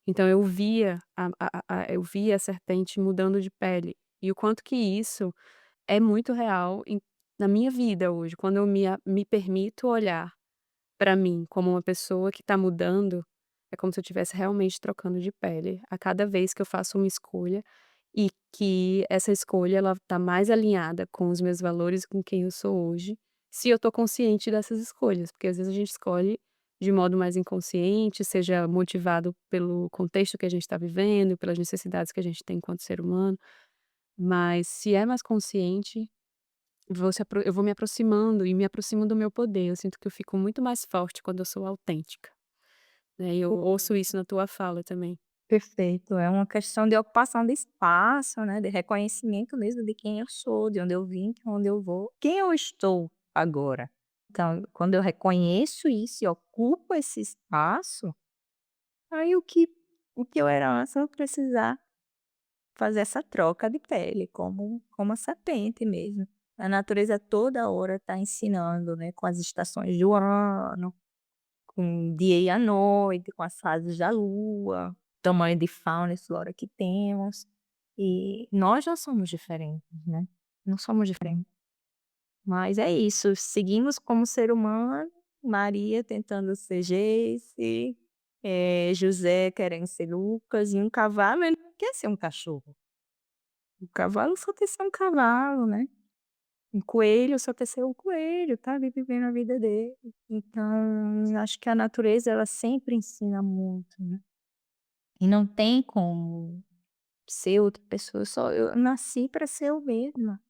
S1: Então eu via eu via a serpente mudando de pele, e o quanto que isso é muito real na minha vida hoje, quando eu me permito olhar para mim como uma pessoa que está mudando, é como se eu estivesse realmente trocando de pele a cada vez que eu faço uma escolha, e que essa escolha ela tá mais alinhada com os meus valores e com quem eu sou hoje, se eu tô consciente dessas escolhas, porque às vezes a gente escolhe de modo mais inconsciente, seja motivado pelo contexto que a gente está vivendo, pelas necessidades que a gente tem enquanto ser humano, mas se é mais consciente, eu vou me aproximando e me aproximo do meu poder, eu sinto que eu fico muito mais forte quando eu sou autêntica, né, e eu ouço isso na tua fala também.
S2: Perfeito, é uma questão de ocupação de espaço, né, de reconhecimento mesmo de quem eu sou, de onde eu vim, de onde eu vou, quem eu estou agora. Então, quando eu reconheço isso e ocupo esse espaço, aí o que eu era antes, eu vou precisar fazer essa troca de pele, como a serpente mesmo. A natureza toda hora está ensinando, né, com as estações do ano, com o dia e a noite, com as fases da lua, tamanho de fauna e flora que temos. E nós não somos diferentes, né, não somos diferentes. Mas é isso, seguimos como ser humano, Maria tentando ser Jace, José querendo ser Lucas, e um cavalo ele não quer ser um cachorro. O cavalo só quer ser um cavalo, né. Um coelho só quer ser um coelho, tá ali vivendo a vida dele. Então, acho que a natureza ela sempre ensina muito, né. E não tem como ser outra pessoa, eu nasci para ser eu mesma.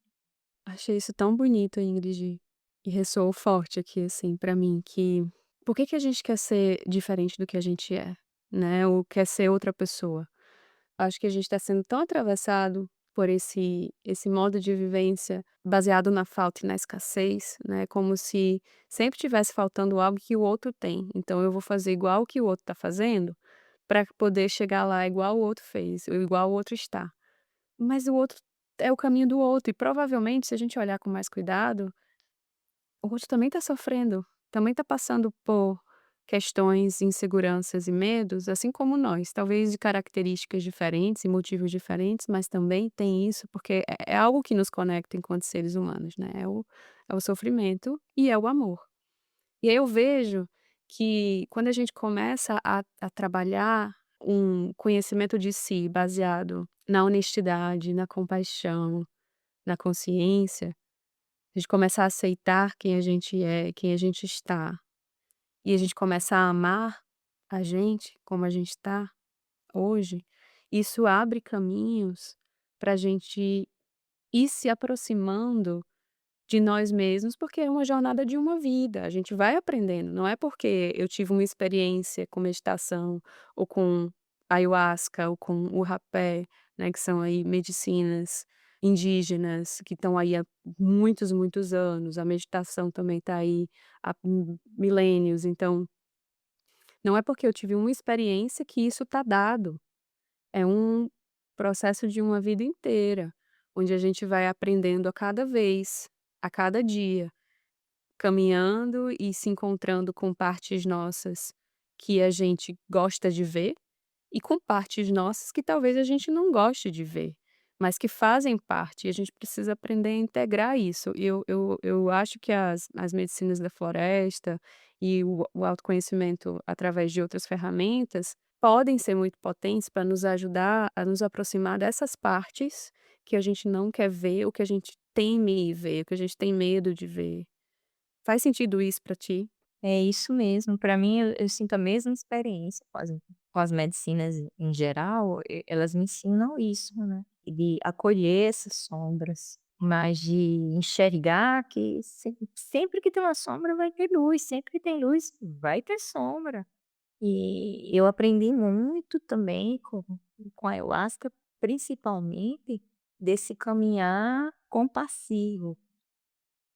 S1: Achei isso tão bonito, Ingrid, e ressoou forte aqui, assim, pra mim, que por que que a gente quer ser diferente do que a gente é, né, ou quer ser outra pessoa? Acho que a gente tá sendo tão atravessado por esse modo de vivência baseado na falta e na escassez, né, como se sempre tivesse faltando algo que o outro tem, então eu vou fazer igual o que o outro tá fazendo, pra poder chegar lá igual o outro fez, ou igual o outro está. Mas o outro é o caminho do outro e provavelmente se a gente olhar com mais cuidado, o outro também está sofrendo, também está passando por questões, inseguranças e medos, assim como nós, talvez de características diferentes e motivos diferentes, mas também tem isso, porque é algo que nos conecta enquanto seres humanos, né, é o sofrimento e é o amor. E aí eu vejo que quando a gente começa a trabalhar um conhecimento de si baseado na honestidade, na compaixão, na consciência, a gente começa a aceitar quem a gente é, quem a gente está, e a gente começa a amar a gente como a gente está hoje, isso abre caminhos para a gente ir se aproximando de nós mesmos, porque é uma jornada de uma vida, a gente vai aprendendo, não é porque eu tive uma experiência com meditação, ou com ayahuasca, ou com o rapé, né, que são aí medicinas indígenas que estão aí há muitos, muitos anos, a meditação também está aí há milênios, então, não é porque eu tive uma experiência que isso está dado, é um processo de uma vida inteira, onde a gente vai aprendendo a cada vez, a cada dia. Caminhando e se encontrando com partes nossas que a gente gosta de ver, e com partes nossas que talvez a gente não goste de ver, mas que fazem parte, e a gente precisa aprender a integrar isso. E eu acho que as medicinas da floresta e o autoconhecimento através de outras ferramentas podem ser muito potentes para nos ajudar a nos aproximar dessas partes que a gente não quer ver, o que a gente teme ver, o que a gente tem medo de ver. Faz sentido isso pra ti?
S2: É isso mesmo, para mim eu sinto a mesma experiência com as medicinas em geral, elas me ensinam isso, né, de acolher essas sombras, mas de enxergar que sempre que tem uma sombra vai ter luz, sempre que tem luz vai ter sombra. E eu aprendi muito também com a ayahuasca, principalmente desse caminhar compassivo.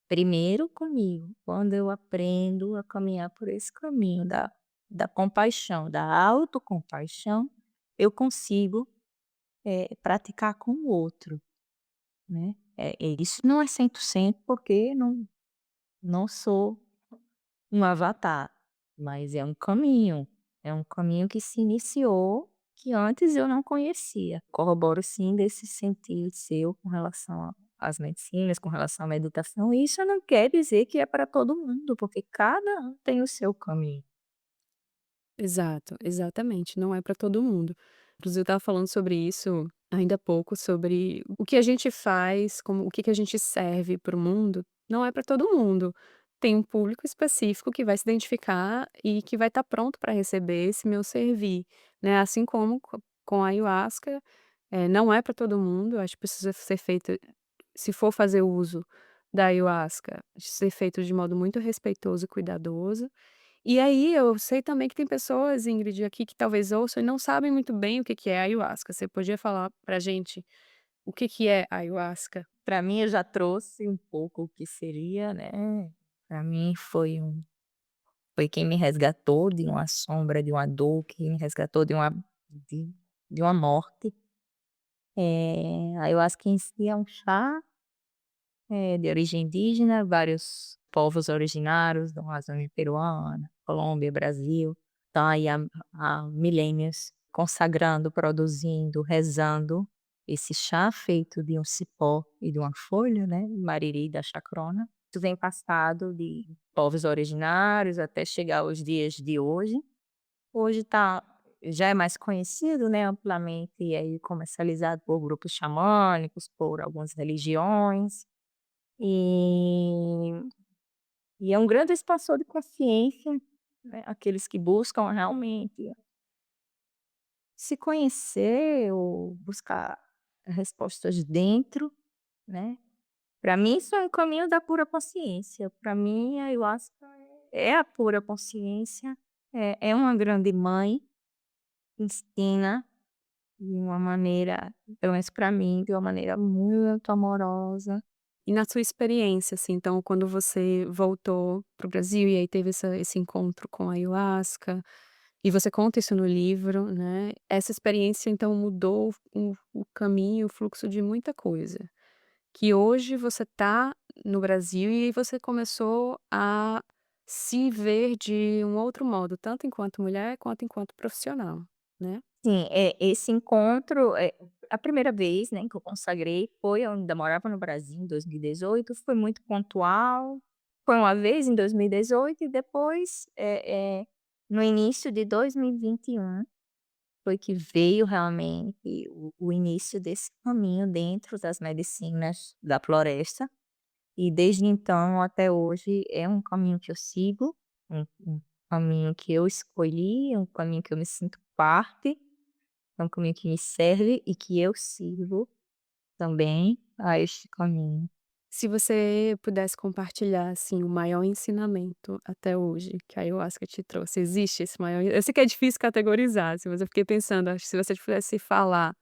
S2: Primeiro comigo, quando eu aprendo a caminhar por esse caminho da compaixão, da autocompaixão, eu consigo, praticar com o outro, né. Isso não é 100% porque não sou um avatar, mas é um caminho que se iniciou, que antes eu não conhecia. Corroboro sim desse sentir seu com relação às medicinas, com relação à meditação, e isso não quer dizer que é para todo mundo, porque cada um tem o seu caminho.
S1: Exato, exatamente, não é para todo mundo. Inclusive eu estava falando sobre isso ainda há pouco, sobre o que a gente faz, como o que que a gente serve para o mundo, não é para todo mundo. Tem um público específico que vai se identificar e que vai estar pronto para receber esse meu servir, né, assim como com a ayahuasca, não é para todo mundo, acho que precisa ser feito, se for fazer uso da ayahuasca, ser feito de modo muito respeitoso e cuidadoso. E aí eu sei também que tem pessoas, Ingrid, aqui que talvez ouçam e não sabem muito bem o que que é ayahuasca. Você podia falar pra gente o que que é ayahuasca?
S2: Para mim eu já trouxe um pouco o que seria, né, para mim foi quem me resgatou de uma sombra, de uma dor, que me resgatou de de uma morte. A ayahuasca em si é um chá, de origem indígena, vários povos originários da Amazônia peruana, Colômbia, Brasil, estão aí há milênios consagrando, produzindo, rezando esse chá feito de um cipó e de uma folha, né, mariri da chacrona. Isso vem passado de povos originários até chegar aos dias de hoje. Hoje já é mais conhecido, né, amplamente e aí comercializado por grupos xamânicos, por algumas religiões, e é um grande expansor de consciência, né, aqueles que buscam realmente se conhecer ou buscar respostas dentro, né. Para mim isso é o caminho da pura consciência, para mim a ayahuasca é a pura consciência, é uma grande mãe, ensina de uma maneira, pelo menos para mim, de uma maneira muito amorosa.
S1: E na sua experiência, assim, então quando você voltou para o Brasil e aí teve esse encontro com a ayahuasca, e você conta isso no livro, né, essa experiência então mudou o caminho, o fluxo de muita coisa, que hoje você tá no Brasil e você começou a se ver de um outro modo, tanto enquanto mulher quanto enquanto profissional, né?
S2: Sim, esse encontro, a primeira vez, né, que eu consagrei foi eu ainda morava no Brasil em 2018, foi muito pontual, foi uma vez em 2018 e depois, no início de 2021 foi que veio realmente o início desse caminho dentro das medicinas da floresta, e desde então até hoje é um caminho que eu sigo, um caminho que eu escolhi, um caminho que eu me sinto parte, é um caminho que me serve e que eu sirvo também a este caminho.
S1: Se você pudesse compartilhar, assim, o maior ensinamento até hoje que a ayahuasca te trouxe, existe esse maior eu sei que é difícil categorizar, assim, mas eu fiquei pensando, acho que se você pudesse falar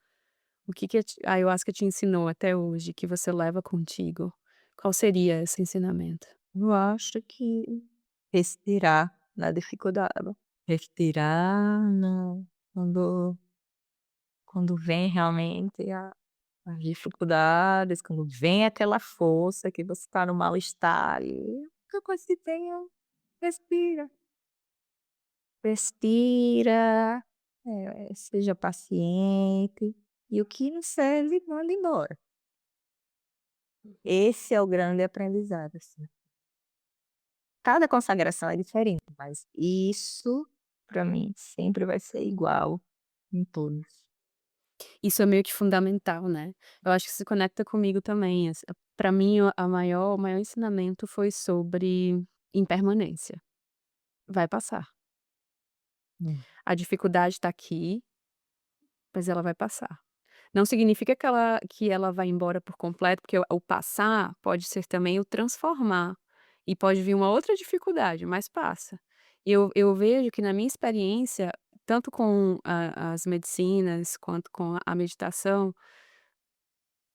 S1: o que que a ayahuasca te ensinou até hoje, que você leva contigo, qual seria esse ensinamento?
S2: Eu acho que respirar na dificuldade, respirar no quando vem realmente as dificuldades, quando vem aquela força que você está no mal-estar e a única coisa que tem é respira. Respira, seja paciente, e o que não serve, manda embora. Esse é o grande aprendizado, assim. Cada consagração é diferente, mas isso, para mim, sempre vai ser igual em todos.
S1: Isso é meio que fundamental, né. Eu acho que se conecta comigo também, pra mim o maior ensinamento foi sobre impermanência. Vai passar.
S2: Hum.
S1: A dificuldade tá aqui, mas ela vai passar. Não significa que ela vai embora por completo, porque o passar pode ser também o transformar, e pode vir uma outra dificuldade, mas passa. E eu vejo que na minha experiência, tanto com as medicinas, quanto com a meditação,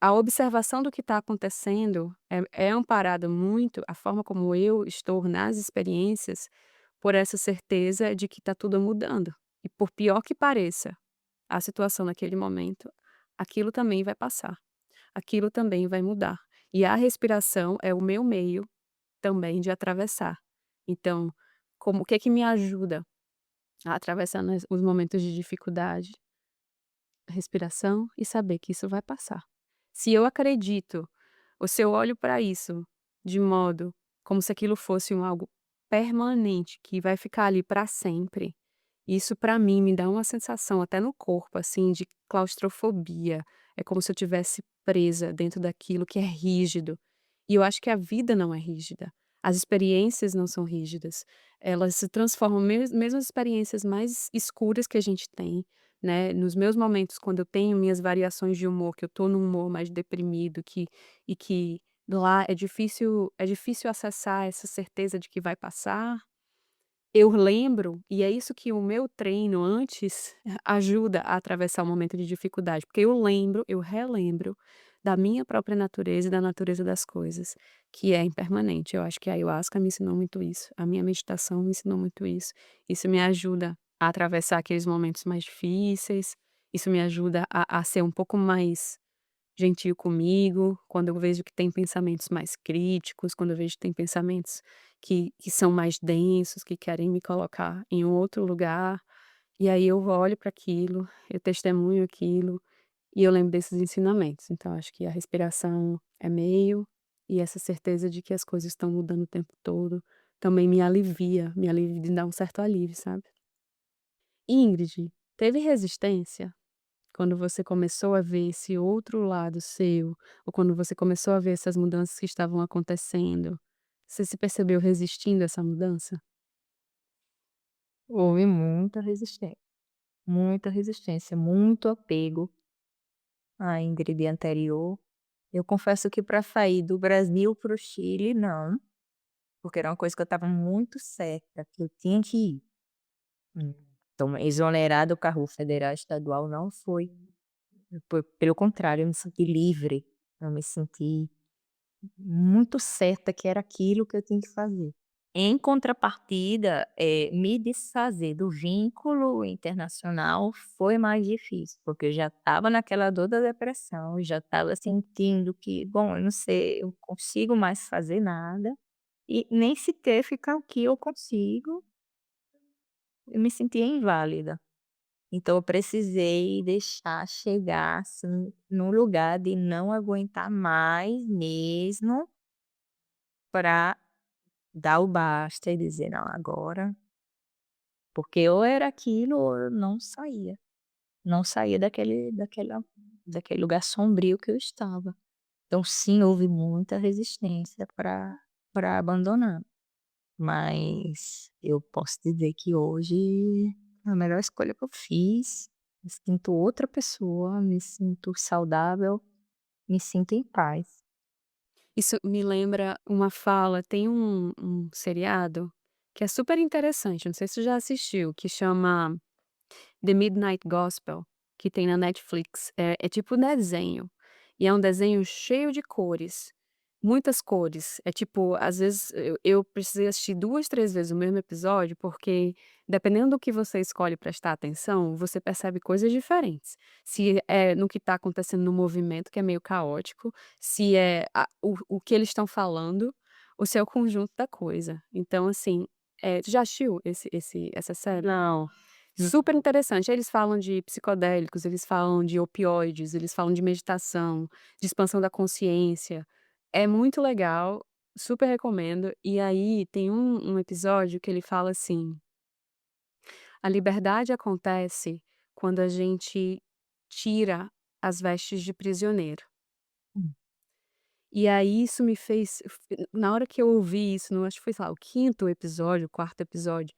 S1: a observação do que está acontecendo é amparada muito a forma como eu estou nas experiências, por essa certeza de que está tudo mudando. E por pior que pareça a situação naquele momento, aquilo também vai passar, aquilo também vai mudar. E a respiração é o meu meio também de atravessar. Então, como o que é que me ajuda a atravessar os momentos de dificuldade? Respiração e saber que isso vai passar. Se eu acredito, ou se eu olho para isso de modo como se aquilo fosse algo permanente, que vai ficar ali para sempre, isso para mim me dá uma sensação até no corpo, assim, de claustrofobia. É como se eu tivesse presa dentro daquilo que é rígido. E eu acho que a vida não é rígida. As experiências não são rígidas. Elas se transformam, mesmo as experiências mais escuras que a gente tem, né, nos meus momentos quando eu tenho minhas variações de humor, que eu tô num humor mais deprimido, que lá é difícil acessar essa certeza de que vai passar, eu lembro, e é isso que o meu treino antes ajuda a atravessar o momento de dificuldade, porque eu relembro da minha própria natureza e da natureza das coisas, que é impermanente. Eu acho que a ayahuasca me ensinou muito isso, a minha meditação me ensinou muito isso. Isso me ajuda a atravessar aqueles momentos mais difíceis, isso me ajuda a ser um pouco mais gentil comigo, quando eu vejo que tem pensamentos mais críticos, quando eu vejo que tem pensamentos que são mais densos, que querem me colocar em um outro lugar, e aí eu olho para aquilo, eu testemunho aquilo, e eu lembro desses ensinamentos. Então acho que a respiração é meio, e essa certeza de que as coisas estão mudando o tempo todo, também me alivia, me dá um certo alívio, sabe. Ingrid, teve resistência? Quando você começou a ver esse outro lado seu, ou quando você começou a ver essas mudanças que estavam acontecendo, você se percebeu resistindo a essa mudança?
S2: Houve muita resistência, muito apego à Ingrid anterior. Eu confesso que para sair do Brasil para o Chile, não, porque era uma coisa que eu estava muito certa que eu tinha que ir. Hum. Então, exonerar do cargo federal e estadual não foi. Foi pelo contrário, eu me senti livre, eu me senti muito certa que era aquilo que eu tinha que fazer. Em contrapartida, me desfazer do vínculo internacional foi mais difícil, porque eu já estava naquela dor da depressão, já estava sentindo que, bom, eu não sei, eu consigo mais fazer nada, e nem sequer ficar aqui eu consigo, eu me sentia inválida. Então eu precisei deixar chegar, assim, num lugar de não aguentar mais mesmo, para dar o basta e dizer: "Não, agora", porque ou era aquilo ou eu não saía. Não saía daquele lugar sombrio que eu estava. Então sim, houve muita resistência para abandonar, mas eu posso dizer que hoje é a melhor escolha que eu fiz. Me sinto outra pessoa, me sinto saudável, me sinto em paz.
S1: Isso me lembra uma fala, tem um seriado que é super interessante, não sei se você já assistiu, que chama The Midnight Gospel, que tem na Netflix. É tipo um desenho, e é um desenho cheio de cores, muitas cores. É tipo, às vezes eu precisei assistir 2, 3 vezes o mesmo episódio, porque dependendo do que você escolhe prestar atenção, você percebe coisas diferentes. Se é no que está acontecendo no movimento, que é meio caótico, se é o que eles estão falando, ou se é o conjunto da coisa. Então assim, tu já assistiu essa série?
S2: Não.
S1: Super interessante. Eles falam de psicodélicos, eles falam de opioides, eles falam de meditação, de expansão da consciência. É muito legal, super recomendo. E aí tem um episódio que ele fala assim: "A liberdade acontece quando a gente tira as vestes de prisioneiro".
S2: Hum.
S1: E aí isso me fez na hora que eu ouvi isso, no acho que foi, sei lá, o quinto episódio, o quarto episódio,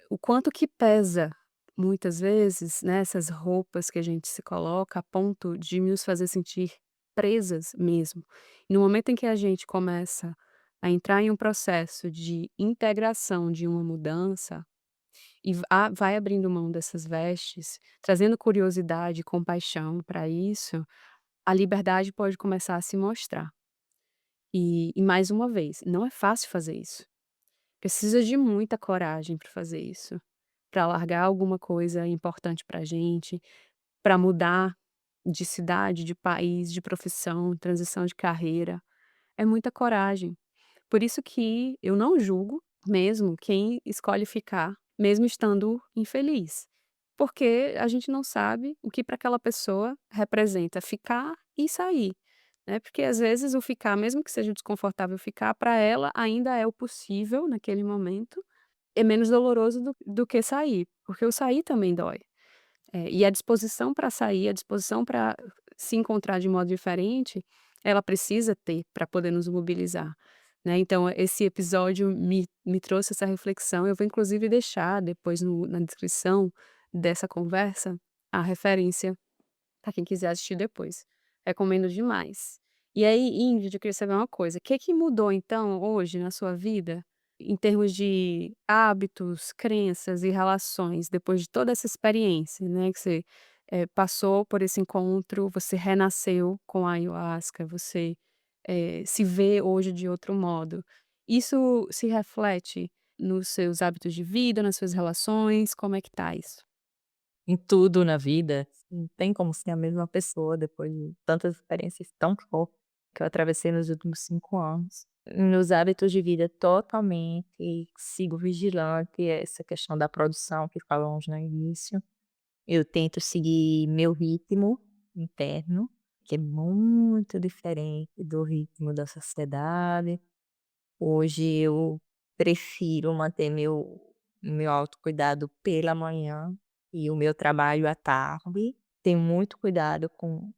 S1: o quanto que pesa, muitas vezes, né, essas roupas que a gente se coloca a ponto de nos fazer sentir presas mesmo. E no momento em que a gente começa a entrar em um processo de integração de uma mudança e vai abrindo mão dessas vestes, trazendo curiosidade e compaixão para isso, a liberdade pode começar a se mostrar. E mais uma vez, não é fácil fazer isso. Precisa de muita coragem para fazer isso. Para largar alguma coisa importante pra gente, para mudar de cidade, de país, de profissão, transição de carreira, é muita coragem. Por isso que eu não julgo mesmo quem escolhe ficar, mesmo estando infeliz, porque a gente não sabe o que para aquela pessoa representa ficar e sair, né, porque às vezes o ficar, mesmo que seja desconfortável ficar, para ela ainda é o possível naquele momento, é menos doloroso do que sair, porque o sair também dói. E a disposição para sair, a disposição para se encontrar de modo diferente, ela precisa ter para poder nos mobilizar, né. Então esse episódio me trouxe essa reflexão, eu vou inclusive deixar depois na descrição dessa conversa, a referência para quem quiser assistir depois. Recomendo demais. E aí, Ingrid, eu queria saber uma coisa, o que que mudou então hoje na sua vida, em termos de hábitos, crenças e relações, depois de toda essa experiência, né, que você, passou por esse encontro, você renasceu com a ayahuasca, você, se vê hoje de outro modo. Isso se reflete nos seus hábitos de vida, nas suas relações, como é que tá isso?
S2: Em tudo na vida, não tem como ser a mesma pessoa depois de tantas experiências tão fortes que eu atravessei nos últimos 5 anos. Meus hábitos de vida totalmente, sigo vigilante essa questão da produção que falamos no início. Eu tento seguir meu ritmo interno, que é muito diferente do ritmo da sociedade. Hoje eu prefiro manter meu autocuidado pela manhã e o meu trabalho à tarde. Tenho muito cuidado com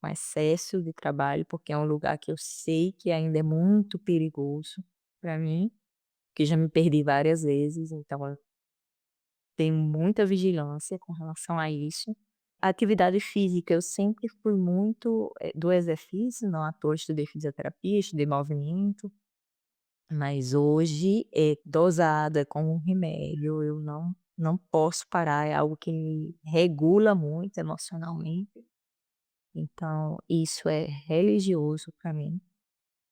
S2: excesso de trabalho, porque é um lugar que eu sei que ainda é muito perigoso para mim, que já me perdi várias vezes, então eu tenho muita vigilância com relação a isso. A atividade física, eu sempre fui muito, do exercício, não à toa estudei fisioterapia, estudei movimento. Mas hoje é dosada com um remédio, eu não posso parar, é algo que me regula muito emocionalmente, então isso é religioso para mim.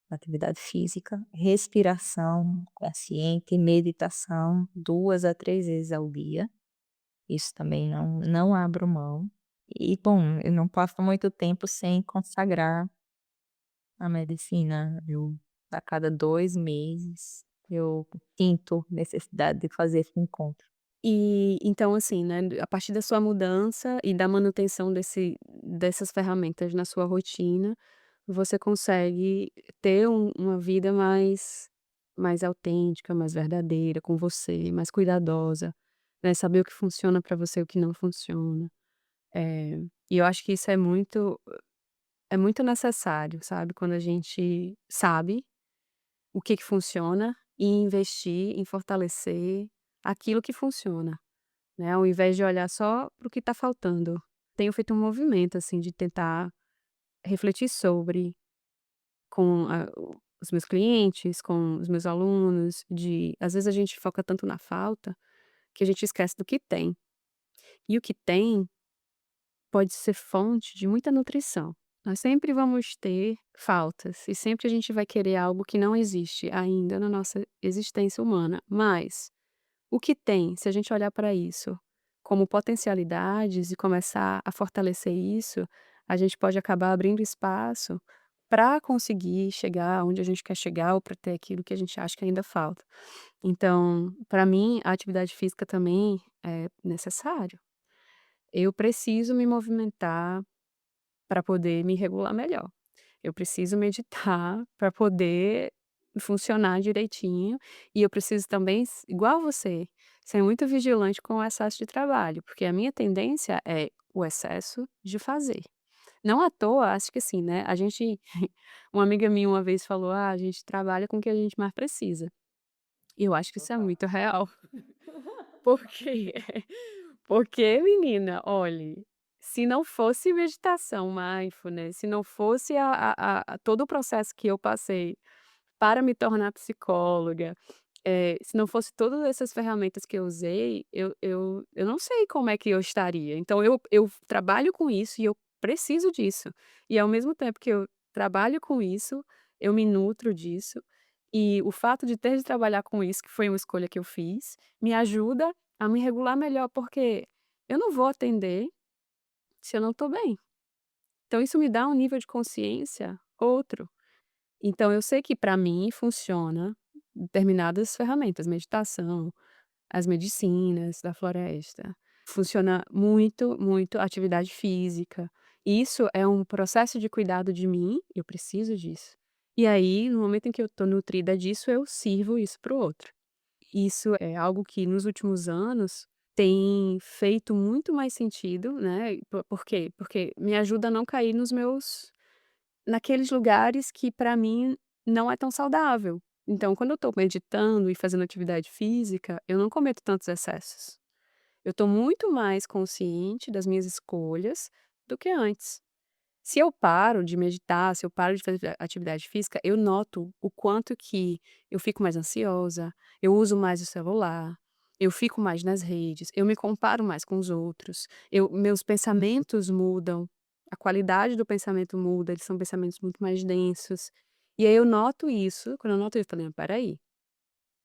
S2: atividade física, respiração consciente, meditação 2 a 3 vezes ao dia. Isso também não abro mão. E bom, eu não passo muito tempo sem consagrar a medicina. Eu a cada 2 meses, eu sinto necessidade de fazer esse encontro.
S1: E então assim, né, a partir da sua mudança e da manutenção dessas ferramentas na sua rotina, você consegue ter uma vida mais autêntica, mais verdadeira com você, mais cuidadosa, né, saber o que funciona para você e o que não funciona. E eu acho que isso é muito necessário, sabe, quando a gente sabe o que que funciona e investir em fortalecer aquilo que funciona. Né, ao invés de olhar só para o que está faltando. Tenho feito um movimento, assim, de tentar refletir sobre, com os meus clientes, com os meus alunos, às vezes a gente foca tanto na falta, que a gente esquece do que tem. E o que tem pode ser fonte de muita nutrição. Nós sempre vamos ter faltas e sempre a gente vai querer algo que não existe ainda na nossa existência humana, mas o que tem, se a gente olhar para isso como potencialidades e começar a fortalecer isso, a gente pode acabar abrindo espaço para conseguir chegar onde a gente quer chegar ou para ter aquilo que a gente acha que ainda falta. Então, para mim, a atividade física também é necessário. Eu preciso me movimentar para poder me regular melhor. Eu preciso meditar para poder funcionar direitinho, e eu preciso também igual você, ser muito vigilante com o excesso de trabalho, porque a minha tendência é o excesso de fazer. Não à toa, acho que assim, né, a gente uma amiga minha uma vez falou: "Ah, a gente trabalha com o que a gente mais precisa". E eu acho que isso é
S2: Total.
S1: muito real. Por quê? Porque menina, olhe, se não fosse meditação, mindfulness, se não fosse todo o processo que eu passei para me tornar psicóloga, se não fosse todas essas ferramentas que eu usei, eu não sei como é que eu estaria. Então eu trabalho com isso e eu preciso disso. E ao mesmo tempo que eu trabalho com isso, eu me nutro disso, e o fato de ter de trabalhar com isso, que foi uma escolha que eu fiz, me ajuda a me regular melhor, porque eu não vou atender se eu não estou bem. Então isso me dá um nível de consciência outro. Então eu sei que para mim funciona determinadas ferramentas, meditação, as medicinas da floresta. Funciona muito, muito atividade física. Isso é um processo de cuidado de mim, eu preciso disso. E aí, no momento em que eu estou nutrida disso, eu sirvo isso para o outro. Isso é algo que nos últimos anos tem feito muito mais sentido, né, por quê? Porque me ajuda a não cair naqueles lugares que para mim não é tão saudável. Então quando eu estou meditando e fazendo atividade física, eu não cometo tantos excessos. Eu estou muito mais consciente das minhas escolhas do que antes. Se eu paro de meditar, se eu paro de fazer atividade física, eu noto o quanto que eu fico mais ansiosa, eu uso mais o celular, eu fico mais nas redes, eu me comparo mais com os outros, meus pensamentos mudam, a qualidade do pensamento muda, eles são pensamentos muito mais densos. E aí eu noto isso, quando eu noto isso, eu falei: "Espera aí,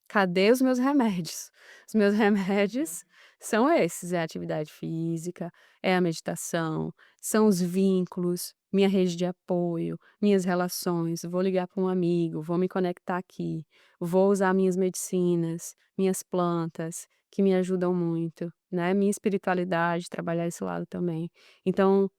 S1: cadê os meus remédios?". Os meus remédios são esses, é a atividade física, é a meditação, são os vínculos, minha rede de apoio, minhas relações, vou ligar para um amigo, vou me conectar aqui, vou usar minhas medicinas, minhas plantas, que me ajudam muito, né, minha espiritualidade, trabalhar esse lado também. Então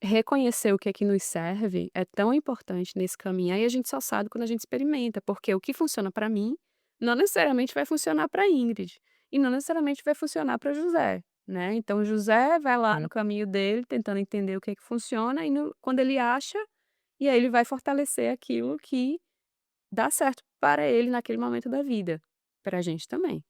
S1: reconhecer o que é que nos serve é tão importante nesse caminho, aí a gente só sabe quando a gente experimenta, porque o que funciona para mim, não necessariamente vai funcionar para Ingrid, e não necessariamente vai funcionar para José, né. Então José vai lá no
S2: Sim,
S1: caminho dele, tentando entender o que é que funciona e quando ele acha, e aí ele vai fortalecer aquilo que dá certo para ele naquele momento da vida, para a gente também.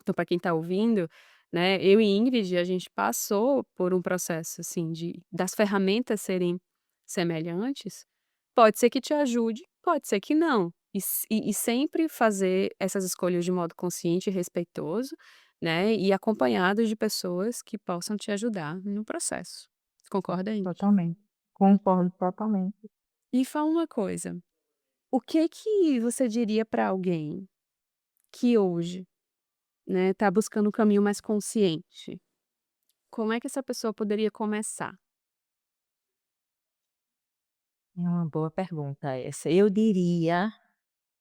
S1: Então, para quem está ouvindo, né, eu e Ingrid, a gente passou por um processo, assim, das ferramentas serem semelhantes. Pode ser que te ajude, pode ser que não. E sempre fazer essas escolhas de modo consciente e respeitoso, né, e acompanhados de pessoas que possam te ajudar no processo. Concorda, Ingrid?
S2: totalmente. Concordo totalmente.
S1: E fala uma coisa, O que você diria para alguém que hoje, né, tá buscando um caminho mais consciente? Como é que essa pessoa poderia começar?
S2: É uma boa pergunta essa. Eu diria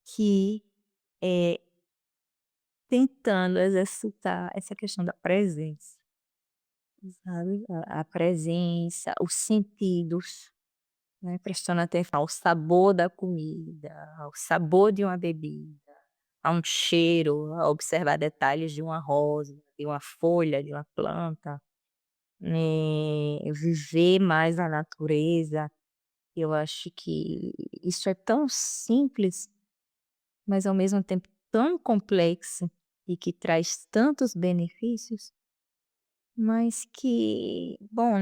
S2: que, eh, tentando exercitar essa questão da presença, sabe, a presença, os sentidos, né, prestando atenção ao sabor da comida, ao sabor de uma bebida, a um cheiro, a observar detalhes de uma rosa, de uma folha, de uma planta, viver mais a natureza. Eu acho que isso é tão simples, mas ao mesmo tempo tão complexo e que traz tantos benefícios, mas que, bom,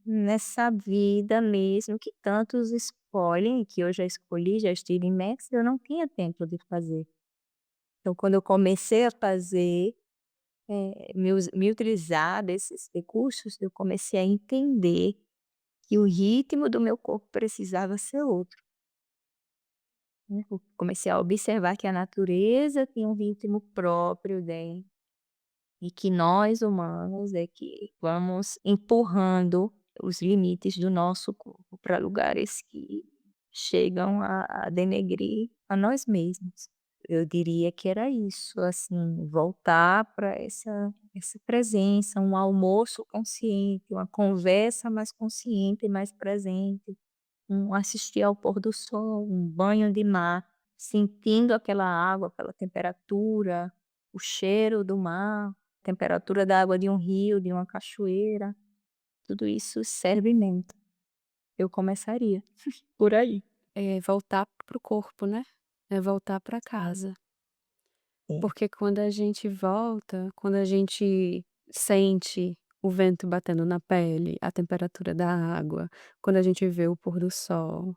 S2: nessa vida mesmo que tantos escolhem, que eu já escolhi, já estive imersa, eu não tinha tempo de fazer. Então quando eu comecei a fazer, me utilizar desses recursos, eu comecei a entender que o ritmo do meu corpo precisava ser outro, né. Eu comecei a observar que a natureza tem um ritmo próprio dela. E que nós humanos é que vamos empurrando os limites do nosso corpo para lugares que chegam a denegrir a nós mesmos. Eu diria que era isso, assim, voltar para essa presença, um almoço consciente, uma conversa mais consciente e mais presente, assistir ao pôr do sol, um banho de mar, sentindo aquela água, aquela temperatura, o cheiro do mar, temperatura da água de um rio, de uma cachoeira, tudo isso serve muito. Eu começaria por aí.
S1: É voltar para o corpo, né, é voltar para
S2: Sim.
S1: casa.
S2: É.
S1: Porque quando a gente volta, quando a gente sente o vento batendo na pele, a temperatura da água, quando a gente vê o pôr do sol,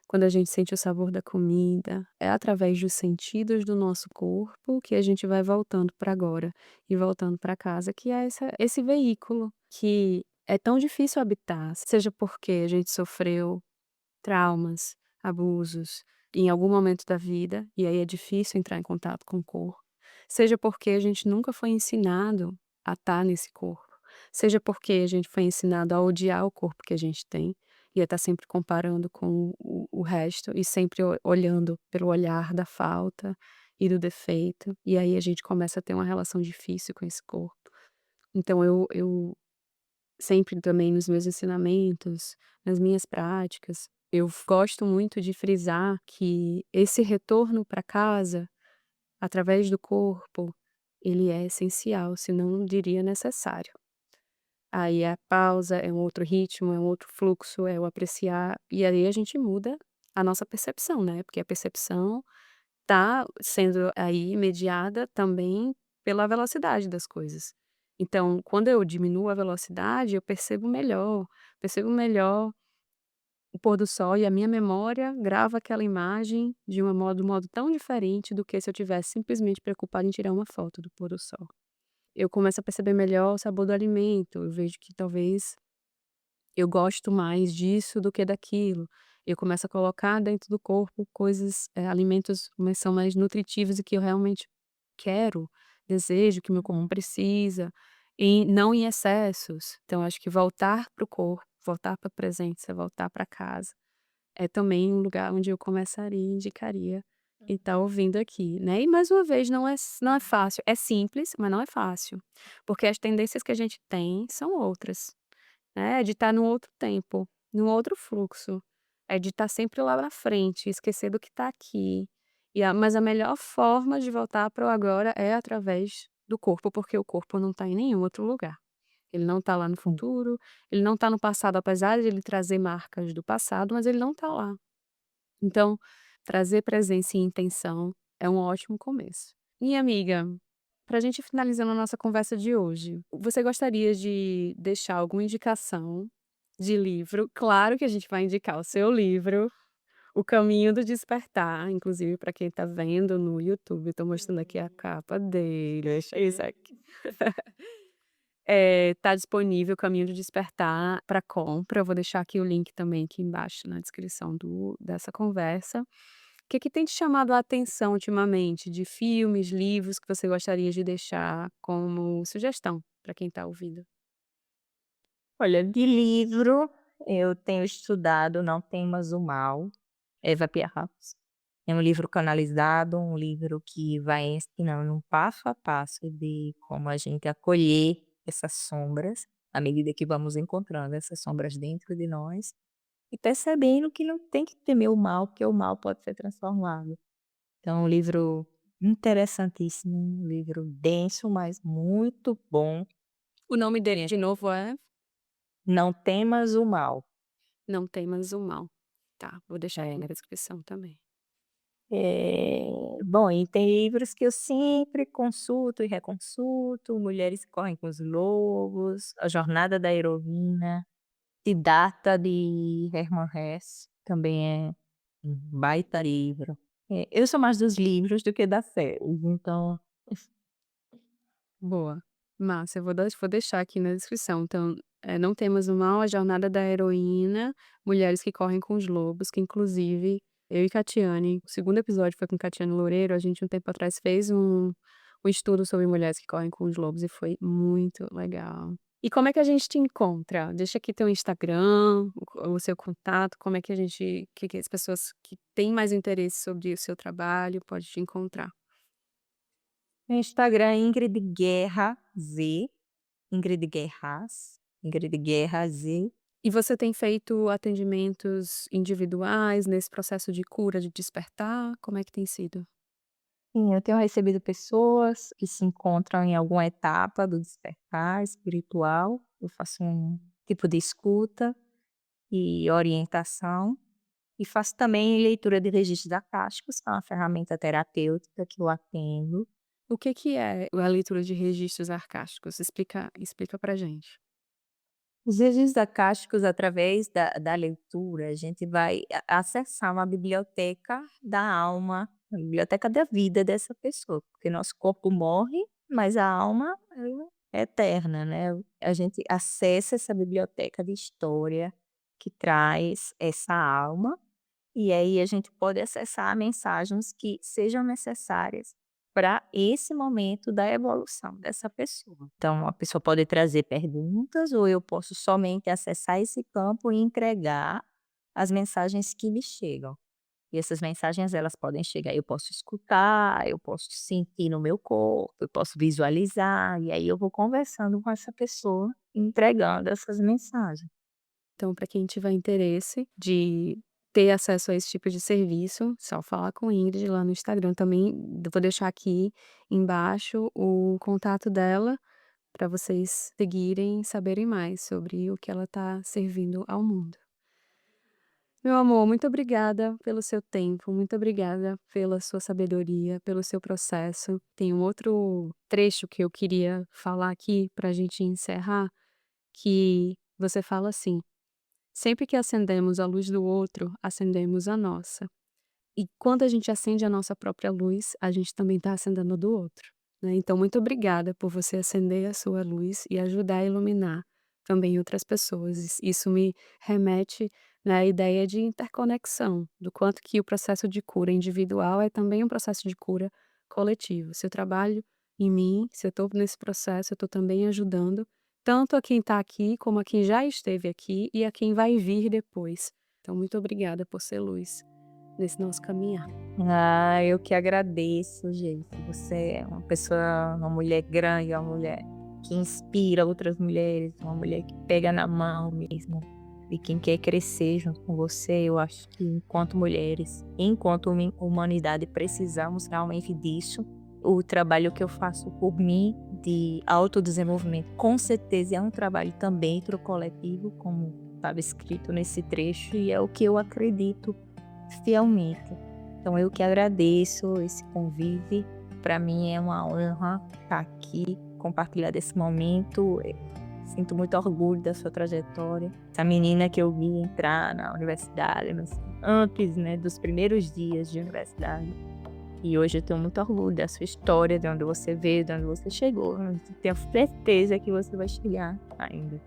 S1: quando a gente sente o sabor da comida, é através dos sentidos do nosso corpo que a gente vai voltando para agora e voltando para casa, que é esse veículo que é tão difícil habitar, seja porque a gente sofreu traumas, abusos em algum momento da vida, e aí é difícil entrar em contato com o corpo. Seja porque a gente nunca foi ensinado a estar nesse corpo, seja porque a gente foi ensinado a odiar o corpo que a gente tem e a estar sempre comparando com o resto e sempre olhando pelo olhar da falta e do defeito, e aí a gente começa a ter uma relação difícil com esse corpo. Então eu sempre também nos meus ensinamentos, nas minhas práticas, eu gosto muito de frisar que esse retorno para casa, através do corpo, ele é essencial, se não diria necessário. Aí a pausa é um outro ritmo, é um outro fluxo, é o apreciar, e aí a gente muda a nossa percepção, né, porque a percepção tá sendo aí mediada também pela velocidade das coisas. Então, quando eu diminuo a velocidade, eu percebo melhor o pôr do sol e a minha memória grava aquela imagem de modo tão diferente do que se eu tivesse simplesmente preocupada em tirar uma foto do pôr do sol. Eu começo a perceber melhor o sabor do alimento, eu vejo que talvez eu gosto mais disso do que daquilo. Eu começo a colocar dentro do corpo coisas, alimentos mas são mais nutritivos e que eu realmente quero, desejo, que meu corpo
S2: Uhum.
S1: precisa, e não em excessos. Então acho que voltar para o corpo, voltar para a presença, voltar para casa, é também um lugar onde eu começaria e indicaria e
S2: Uhum.
S1: tá ouvindo aqui, né. E mais uma vez não é fácil, é simples, mas não é fácil, porque as tendências que a gente tem são outras. É, de estar num outro tempo, num outro fluxo. É de estar sempre lá na frente, esquecer do que está aqui. Mas a melhor forma de voltar para o agora é através do corpo, porque o corpo não está em nenhum outro lugar. Ele não está lá no
S2: Sim.
S1: futuro, ele não está no passado, apesar de ele trazer marcas do passado, mas ele não está lá. Então, trazer presença e intenção é um ótimo começo. Minha amiga, para a gente finalizando a nossa conversa de hoje, você gostaria de deixar alguma indicação de livro? Claro que a gente vai indicar o seu livro, O Caminho do Despertar, inclusive para quem está vendo no YouTube, estou mostrando aqui a
S2: Uhum.
S1: capa dele, achei isso aqui. tá disponível Caminho de Despertar para compra. Eu vou deixar aqui o link também aqui embaixo na descrição dessa conversa. O que que tem te chamado a atenção ultimamente de filmes, livros que você gostaria de deixar como sugestão para quem está ouvindo?
S2: Olha, de livro, eu tenho estudado Não Temas o Mal, Eva Pierrams. É um livro canalizado, um livro que vai ensinando um passo a passo de como a gente acolher essas sombras, à medida que vamos encontrando essas sombras dentro de nós, e percebendo que não tem que temer o mal, porque o mal pode ser transformado. Então, é um livro interessantíssimo, um livro denso, mas muito bom.
S1: O nome dele de novo é
S2: Não temas o mal.
S1: Não Temas o Mal. Tá, vou deixar aqui
S2: É.
S1: na descrição também.
S2: Bom, e tem livros que eu sempre consulto e reconsulto, Mulheres que Correm com os Lobos, A Jornada da Heroína, Siddhartha de Hermann Hesse, também é um baita livro. Eu sou mais dos livros do que das séries, então
S1: Boa. Massa, vou deixar aqui na descrição. Então, Não Temas o Mal, A Jornada da Heroína, Mulheres que Correm com os Lobos, que inclusive eu e Catiane, o segundo episódio foi com Catiane Loureiro, a gente um tempo atrás fez um estudo sobre mulheres que correm com os lobos e foi muito legal. E como é que a gente te encontra? Deixa aqui teu Instagram, o seu contato, como é que a gente que as pessoas que têm mais interesse sobre o seu trabalho pode te encontrar?
S2: no Instagram Ingrid Guerra Z, Ingrid Guerras, Ingrid Guerra Z.
S1: E você tem feito atendimentos individuais nesse processo de cura, de despertar? Como é que tem sido?
S2: Sim, eu tenho recebido pessoas que se encontram em alguma etapa do despertar espiritual. Eu faço um tipo de escuta e orientação, e faço também leitura de registros acásticos, que é uma ferramenta terapêutica que eu atendo.
S1: O que que é a leitura de registros arcásticos? Explica pra gente.
S2: Os registros acásticos, através da leitura, a gente vai acessar uma biblioteca da alma, a biblioteca da vida dessa pessoa, porque nosso corpo morre, mas a alma, ela é eterna, né. A gente acessa essa biblioteca de história que traz essa alma, e aí a gente pode acessar mensagens que sejam necessárias para esse momento da evolução dessa pessoa. Então, a pessoa pode trazer perguntas ou eu posso somente acessar esse campo e entregar as mensagens que me chegam. E essas mensagens elas podem chegar, eu posso escutar, eu posso sentir no meu corpo, eu posso visualizar, e aí eu vou conversando com essa pessoa, entregando essas mensagens.
S1: Então, para quem tiver interesse de ter acesso a esse tipo de serviço, só falar com Ingrid lá no Instagram. Também vou deixar aqui embaixo o contato dela para vocês seguirem e saberem mais sobre o que ela está servindo ao mundo. Meu amor, muito obrigada pelo seu tempo, muito obrigada pela sua sabedoria, pelo seu processo. Tem um outro trecho que eu queria falar aqui para a gente encerrar, que você fala assim: sempre que acendemos a luz do outro, acendemos a nossa. E quando a gente acende a nossa própria luz, a gente também está acendendo a do outro, né. Então muito obrigada por você acender a sua luz e ajudar a iluminar também outras pessoas. Isso me remete, né, à ideia de interconexão, do quanto que o processo de cura individual é também um processo de cura coletivo. Se eu trabalho em mim, se eu estou nesse processo, eu estou também ajudando tanto a quem está aqui, como a quem já esteve aqui e a quem vai vir depois. Então muito obrigada por ser luz nesse nosso caminhar.
S2: Ah, eu que agradeço, gente. Você é uma pessoa, uma mulher grande, uma mulher que inspira outras mulheres, uma mulher que pega na mão mesmo de quem quer crescer junto com você. Eu acho que enquanto mulheres, enquanto humanidade, precisamos realmente disso. O trabalho que eu faço por mim de autodesenvolvimento, com certeza é um trabalho também para o coletivo, como estava escrito nesse trecho, e é o que eu acredito fielmente. Então eu que agradeço esse convite. Para mim é uma honra estar aqui, compartilhar desse momento. Sinto muito orgulho da sua trajetória. Essa menina que eu vi entrar na universidade, antes, né, dos primeiros dias de universidade. E hoje eu tenho muito orgulho da sua história, de onde você veio, de onde você chegou. Eu tenho certeza que você vai chegar ainda.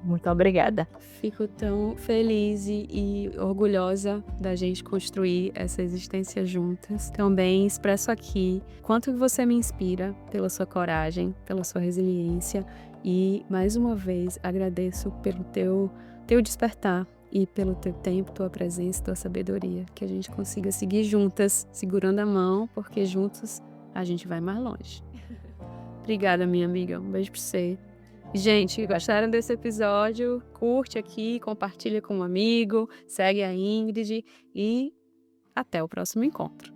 S2: Muito obrigada.
S1: Fico tão feliz e orgulhosa da gente construir essa existência juntas. Também expresso aqui quanto você me inspira pela sua coragem, pela sua resiliência e, mais uma vez, agradeço pelo teu despertar e pelo teu tempo, tua presença, tua sabedoria. Que a gente consiga seguir juntas, segurando a mão, porque juntos a gente vai mais longe. Obrigada, minha amiga. Um beijo pra você. Gente, gostaram desse episódio? Curte aqui, compartilha com um amigo, segue a Ingrid e até o próximo encontro.